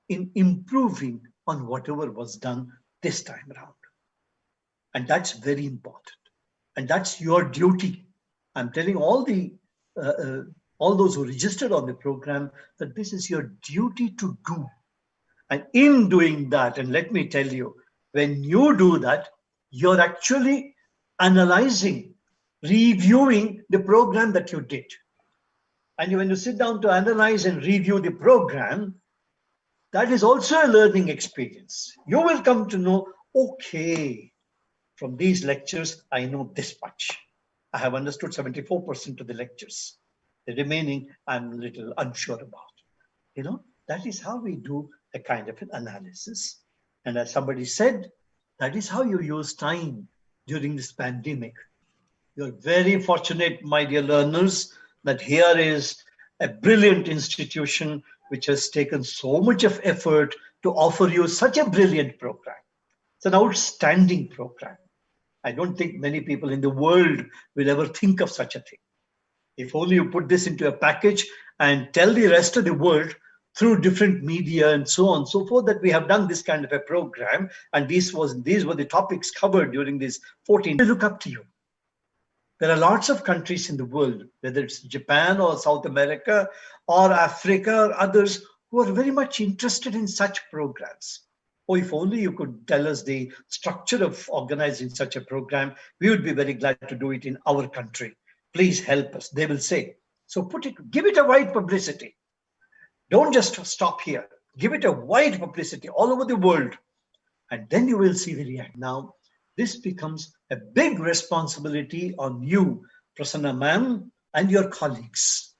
in improving on whatever was done this time around. And that's very important. And that's your duty. I'm telling all those who registered on the program that this is your duty to do. And in doing that, and let me tell you, when you do that, you're actually analyzing, reviewing the program that you did. And when you sit down to analyze and review the program, that is also a learning experience. You will come to know, okay, from these lectures, I know this much. I have understood 74% of the lectures. The remaining, I'm a little unsure about. You know, that is how we do a kind of an analysis. And as somebody said, that is how you use time during this pandemic. You're very fortunate, my dear learners, that here is a brilliant institution which has taken so much of effort to offer you such a brilliant program. It's an outstanding program. I don't think many people in the world will ever think of such a thing. If only you put this into a package and tell the rest of the world through different media and so on and so forth that we have done this kind of a program, and these were the topics covered during these 14 days. They look up to you. There are lots of countries in the world, whether it's Japan or South America or Africa or others, who are very much interested in such programs. Oh, if only you could tell us the structure of organizing such a program, we would be very glad to do it in our country. Please help us, they will say. So give it a wide publicity. Don't just stop here. Give it a wide publicity all over the world. And then you will see the reaction. Now, this becomes a big responsibility on you, Prasanna ma'am, and your colleagues,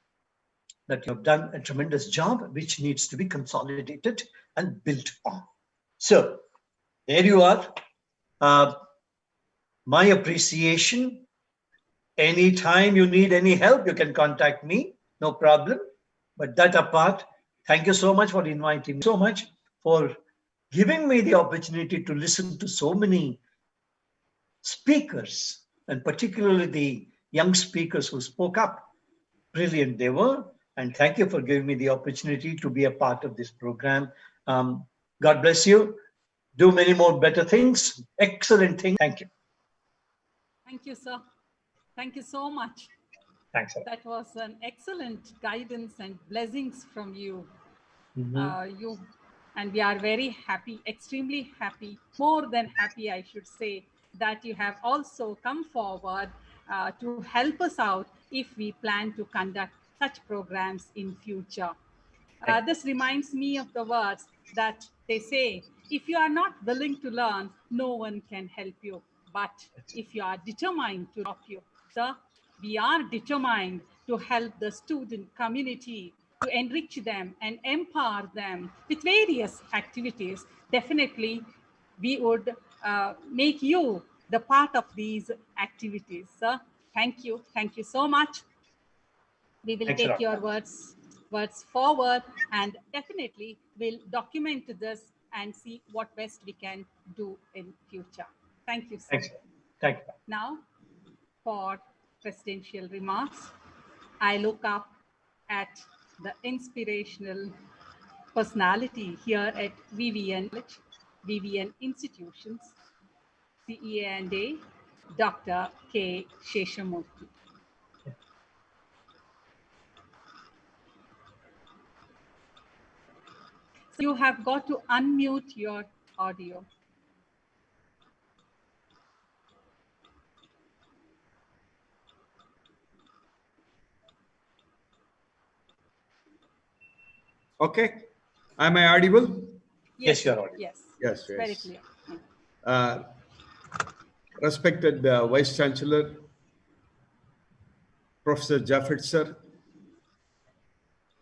that you have done a tremendous job which needs to be consolidated and built on. So, there you are. My appreciation. Anytime you need any help, you can contact me, no problem. But that apart, thank you so much for inviting me, so much for giving me the opportunity to listen to so many speakers, and particularly the young speakers who spoke up. Brilliant they were. And thank you for giving me the opportunity to be a part of this program. God bless you. Do many more better things, excellent things. Thank you. Thank you, sir. Thank you so much. Thanks. That was an excellent guidance and blessings from you. And we are very happy, extremely happy, more than happy, I should say, that you have also come forward to help us out if we plan to conduct such programs in future. This reminds me of the words that they say, if you are not willing to learn, no one can help you. But if you are determined to help you, sir, we are determined to help the student community, to enrich them and empower them with various activities. Definitely, we would make you the part of these activities, sir. Thank you. Thank you so much. We will take your words forward, and definitely will document this and see what best we can do in future. Thank you, sir. Thank you. Now, for presidential remarks, I look up at the inspirational personality here at V.V.N. V.V.N. institutions, CEA&A, Dr. K. Sheshamurthy. So you have got to unmute your audio. Okay. Am I audible? Yes, you are audible. Yes. Yes, Very yes. clear. Respected Vice Chancellor, Professor Jaffet sir,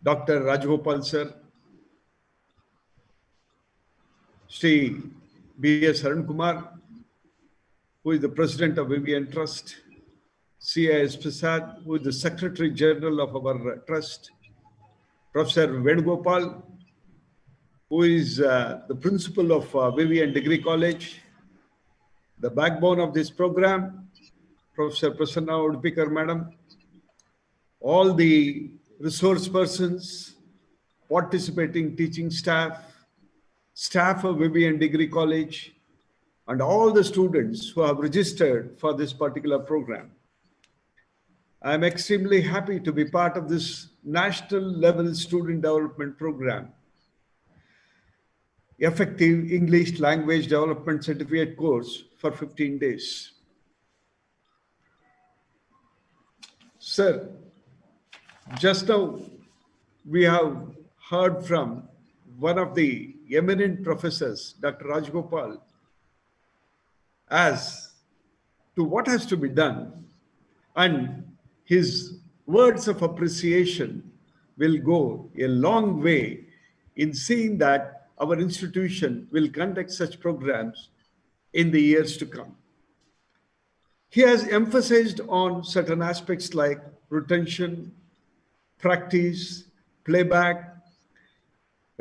Dr. Rajgopal sir, Shri B.S. Arun Kumar, who is the President of V.V.N. Trust, C.I.S. Prasad, who is the Secretary General of our trust, Professor Venugopal, who is the Principal of V.V.N. Degree College, the backbone of this program, Professor Prasanna Udpikar Madam, all the resource persons, participating teaching staff, staff of V.V.N. Degree College, and all the students who have registered for this particular program. I am extremely happy to be part of this national level student development program, effective English language development certificate course for 15 days. Sir, just now we have heard from one of the eminent professors, Dr. Rajgopal, as to what has to be done, and his words of appreciation will go a long way in seeing that our institution will conduct such programs in the years to come. He has emphasized on certain aspects like retention, practice, playback,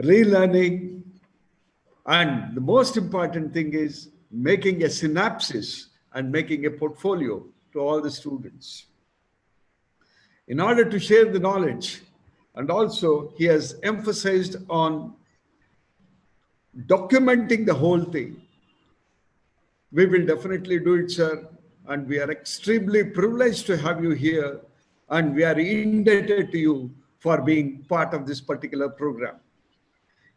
relearning, and the most important thing is making a synapsis and making a portfolio to all the students in order to share the knowledge. And also he has emphasized on documenting the whole thing. We will definitely do it, sir. And we are extremely privileged to have you here. And we are indebted to you for being part of this particular program.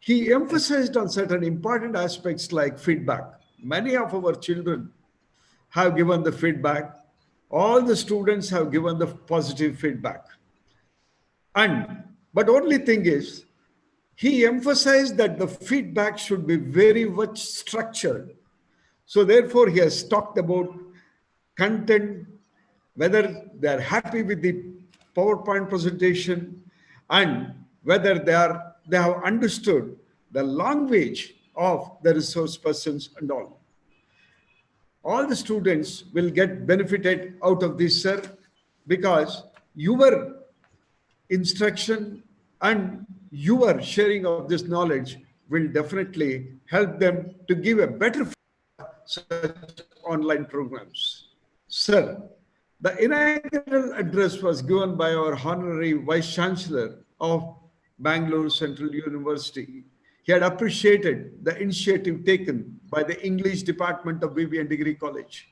He emphasized on certain important aspects like feedback. Many of our children have given the feedback. All the students have given the positive feedback. But only thing is, he emphasized that the feedback should be very much structured. So therefore, he has talked about content, whether they are happy with the PowerPoint presentation, and whether they have understood the language of the resource persons and all. All the students will get benefited out of this, sir, because your instruction and your sharing of this knowledge will definitely help them to give a better such online programs. Sir, the inaugural address was given by our Honorary Vice Chancellor of Bangalore Central University. He had appreciated the initiative taken by the English Department of V.V.N. Degree College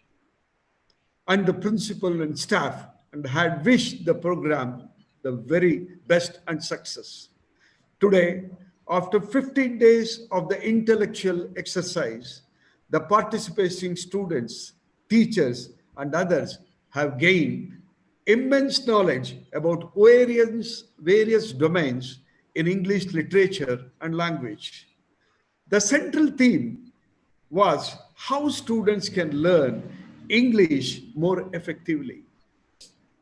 and the principal and staff, and had wished the program the very best and success. Today, after 15 days of the intellectual exercise, the participating students, teachers, and others have gained immense knowledge about various domains in English literature and language. The central theme was how students can learn English more effectively.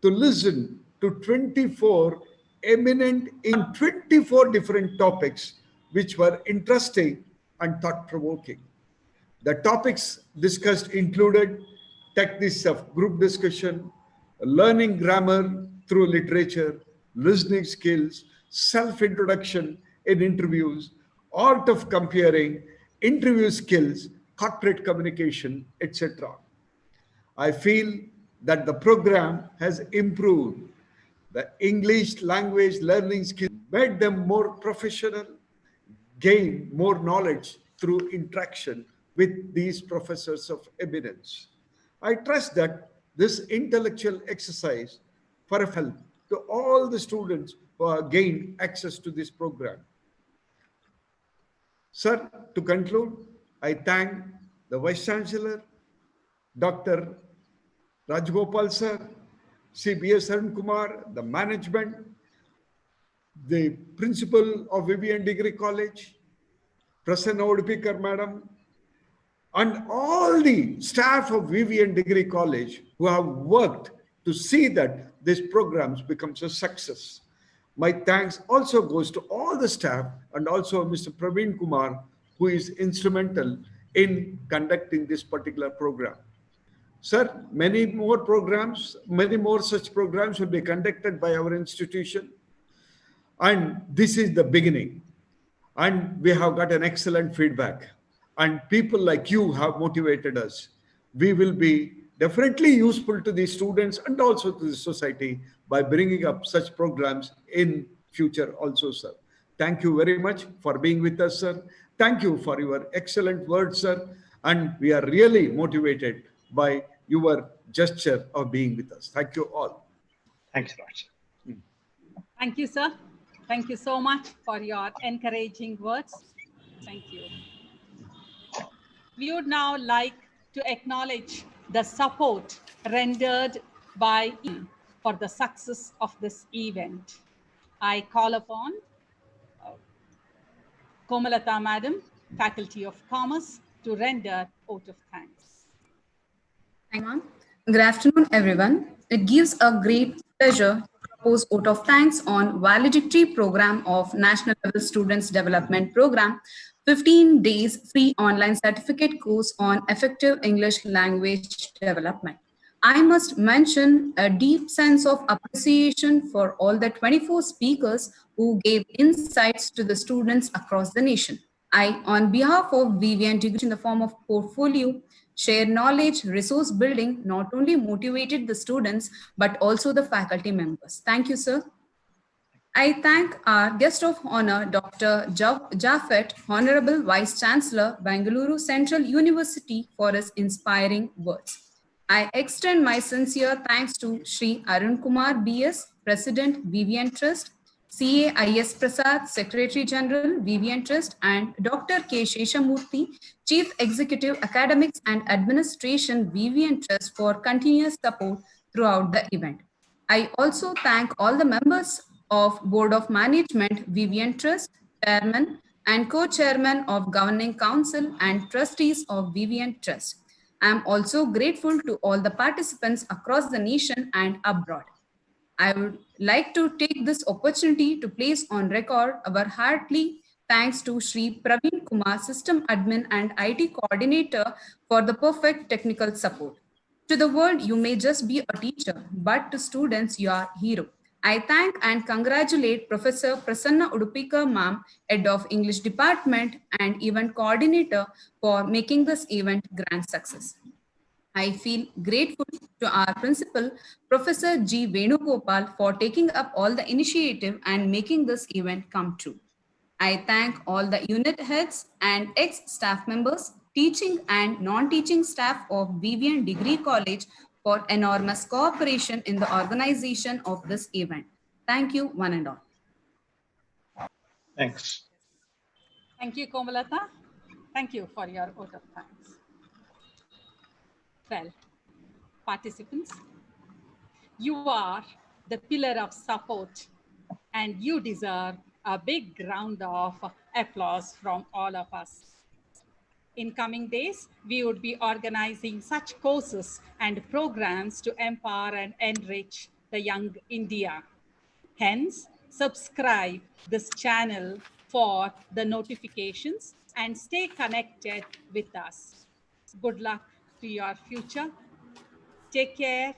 To listen to 24 eminent in 24 different topics which were interesting and thought-provoking. The topics discussed included techniques of group discussion, learning grammar through literature, listening skills, self-introduction in interviews, art of comparing, interview skills, corporate communication, etc. I feel that the program has improved the English language learning skills, made them more professional, gain more knowledge through interaction with these professors of eminence. I trust that this intellectual exercise for help to all the students who have gained access to this program. Sir, to conclude, I thank the Vice Chancellor, Dr. Rajgopal sir, C.B.S. Arun Kumar, the management, the principal of V.V.N. Degree College, Prasanna Odpikar madam, and all the staff of V.V.N. Degree College who have worked to see that this programs becomes a success. My thanks also goes to all the staff and also Mr. Praveen Kumar, who is instrumental in conducting this particular program. Sir, many more programs, many more such programs will be conducted by our institution. And this is the beginning. And we have got an excellent feedback. And people like you have motivated us. We will be definitely useful to the students and also to the society by bringing up such programs in future also, sir. Thank you very much for being with us, sir. Thank you for your excellent words, sir. And we are really motivated by your gesture of being with us. Thank you all. Thanks a lot. Thank you, sir. Thank you so much for your encouraging words. Thank you. We would now like to acknowledge the support rendered by for the success of this event. I call upon Komalata Madam, Faculty of Commerce, to render vote of thanks. Hang on. Good afternoon, everyone. It gives a great pleasure to propose vote of thanks on Valedictory program of National Level Students Development Program, 15 days free online certificate course on effective English language development. I must mention a deep sense of appreciation for all the 24 speakers who gave insights to the students across the nation. I, on behalf of V.V.N. Degree in the form of portfolio, share knowledge, resource building, not only motivated the students, but also the faculty members. Thank you, sir. I thank our guest of honor, Dr. Jaffet, Honorable Vice Chancellor, Bengaluru Central University, for his inspiring words. I extend my sincere thanks to Shri Arun Kumar B.S., President, V.V.N. Trust, C.A. I.S. Prasad, Secretary General, V.V.N. Trust, and Dr. K. Sheshamurthy, Chief Executive, Academics and Administration, V.V.N. Trust, for continuous support throughout the event. I also thank all the members of Board of Management, V.V.N. Trust, Chairman and Co-Chairman of Governing Council and Trustees of V.V.N. Trust. I am also grateful to all the participants across the nation and abroad. I would like to take this opportunity to place on record our heartily thanks to Shri Praveen Kumar, System Admin and IT Coordinator, for the perfect technical support. To the world, you may just be a teacher, but to students, you are a hero. I thank and congratulate Professor Prasanna Udupikar ma'am, Head of English Department and Event Coordinator, for making this event grand success. I feel grateful to our principal, Professor G. Venugopal, for taking up all the initiative and making this event come true. I thank all the unit heads and ex-staff members, teaching and non-teaching staff of V.V.N. Degree College for enormous cooperation in the organization of this event. Thank you, one and all. Thanks. Thank you, Komalata. Thank you for your vote of thanks. Well, participants, you are the pillar of support and you deserve a big round of applause from all of us. In coming days, we would be organizing such courses and programs to empower and enrich the young India. Hence, subscribe this channel for the notifications and stay connected with us. Good luck to your future. Take care,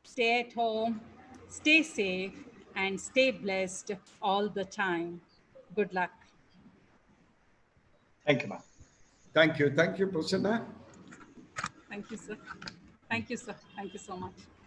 stay at home, stay safe, and stay blessed all the time. Good luck. Thank you, ma'am. Thank you. Thank you, Prasanna. Thank you, sir. Thank you, sir. Thank you so much.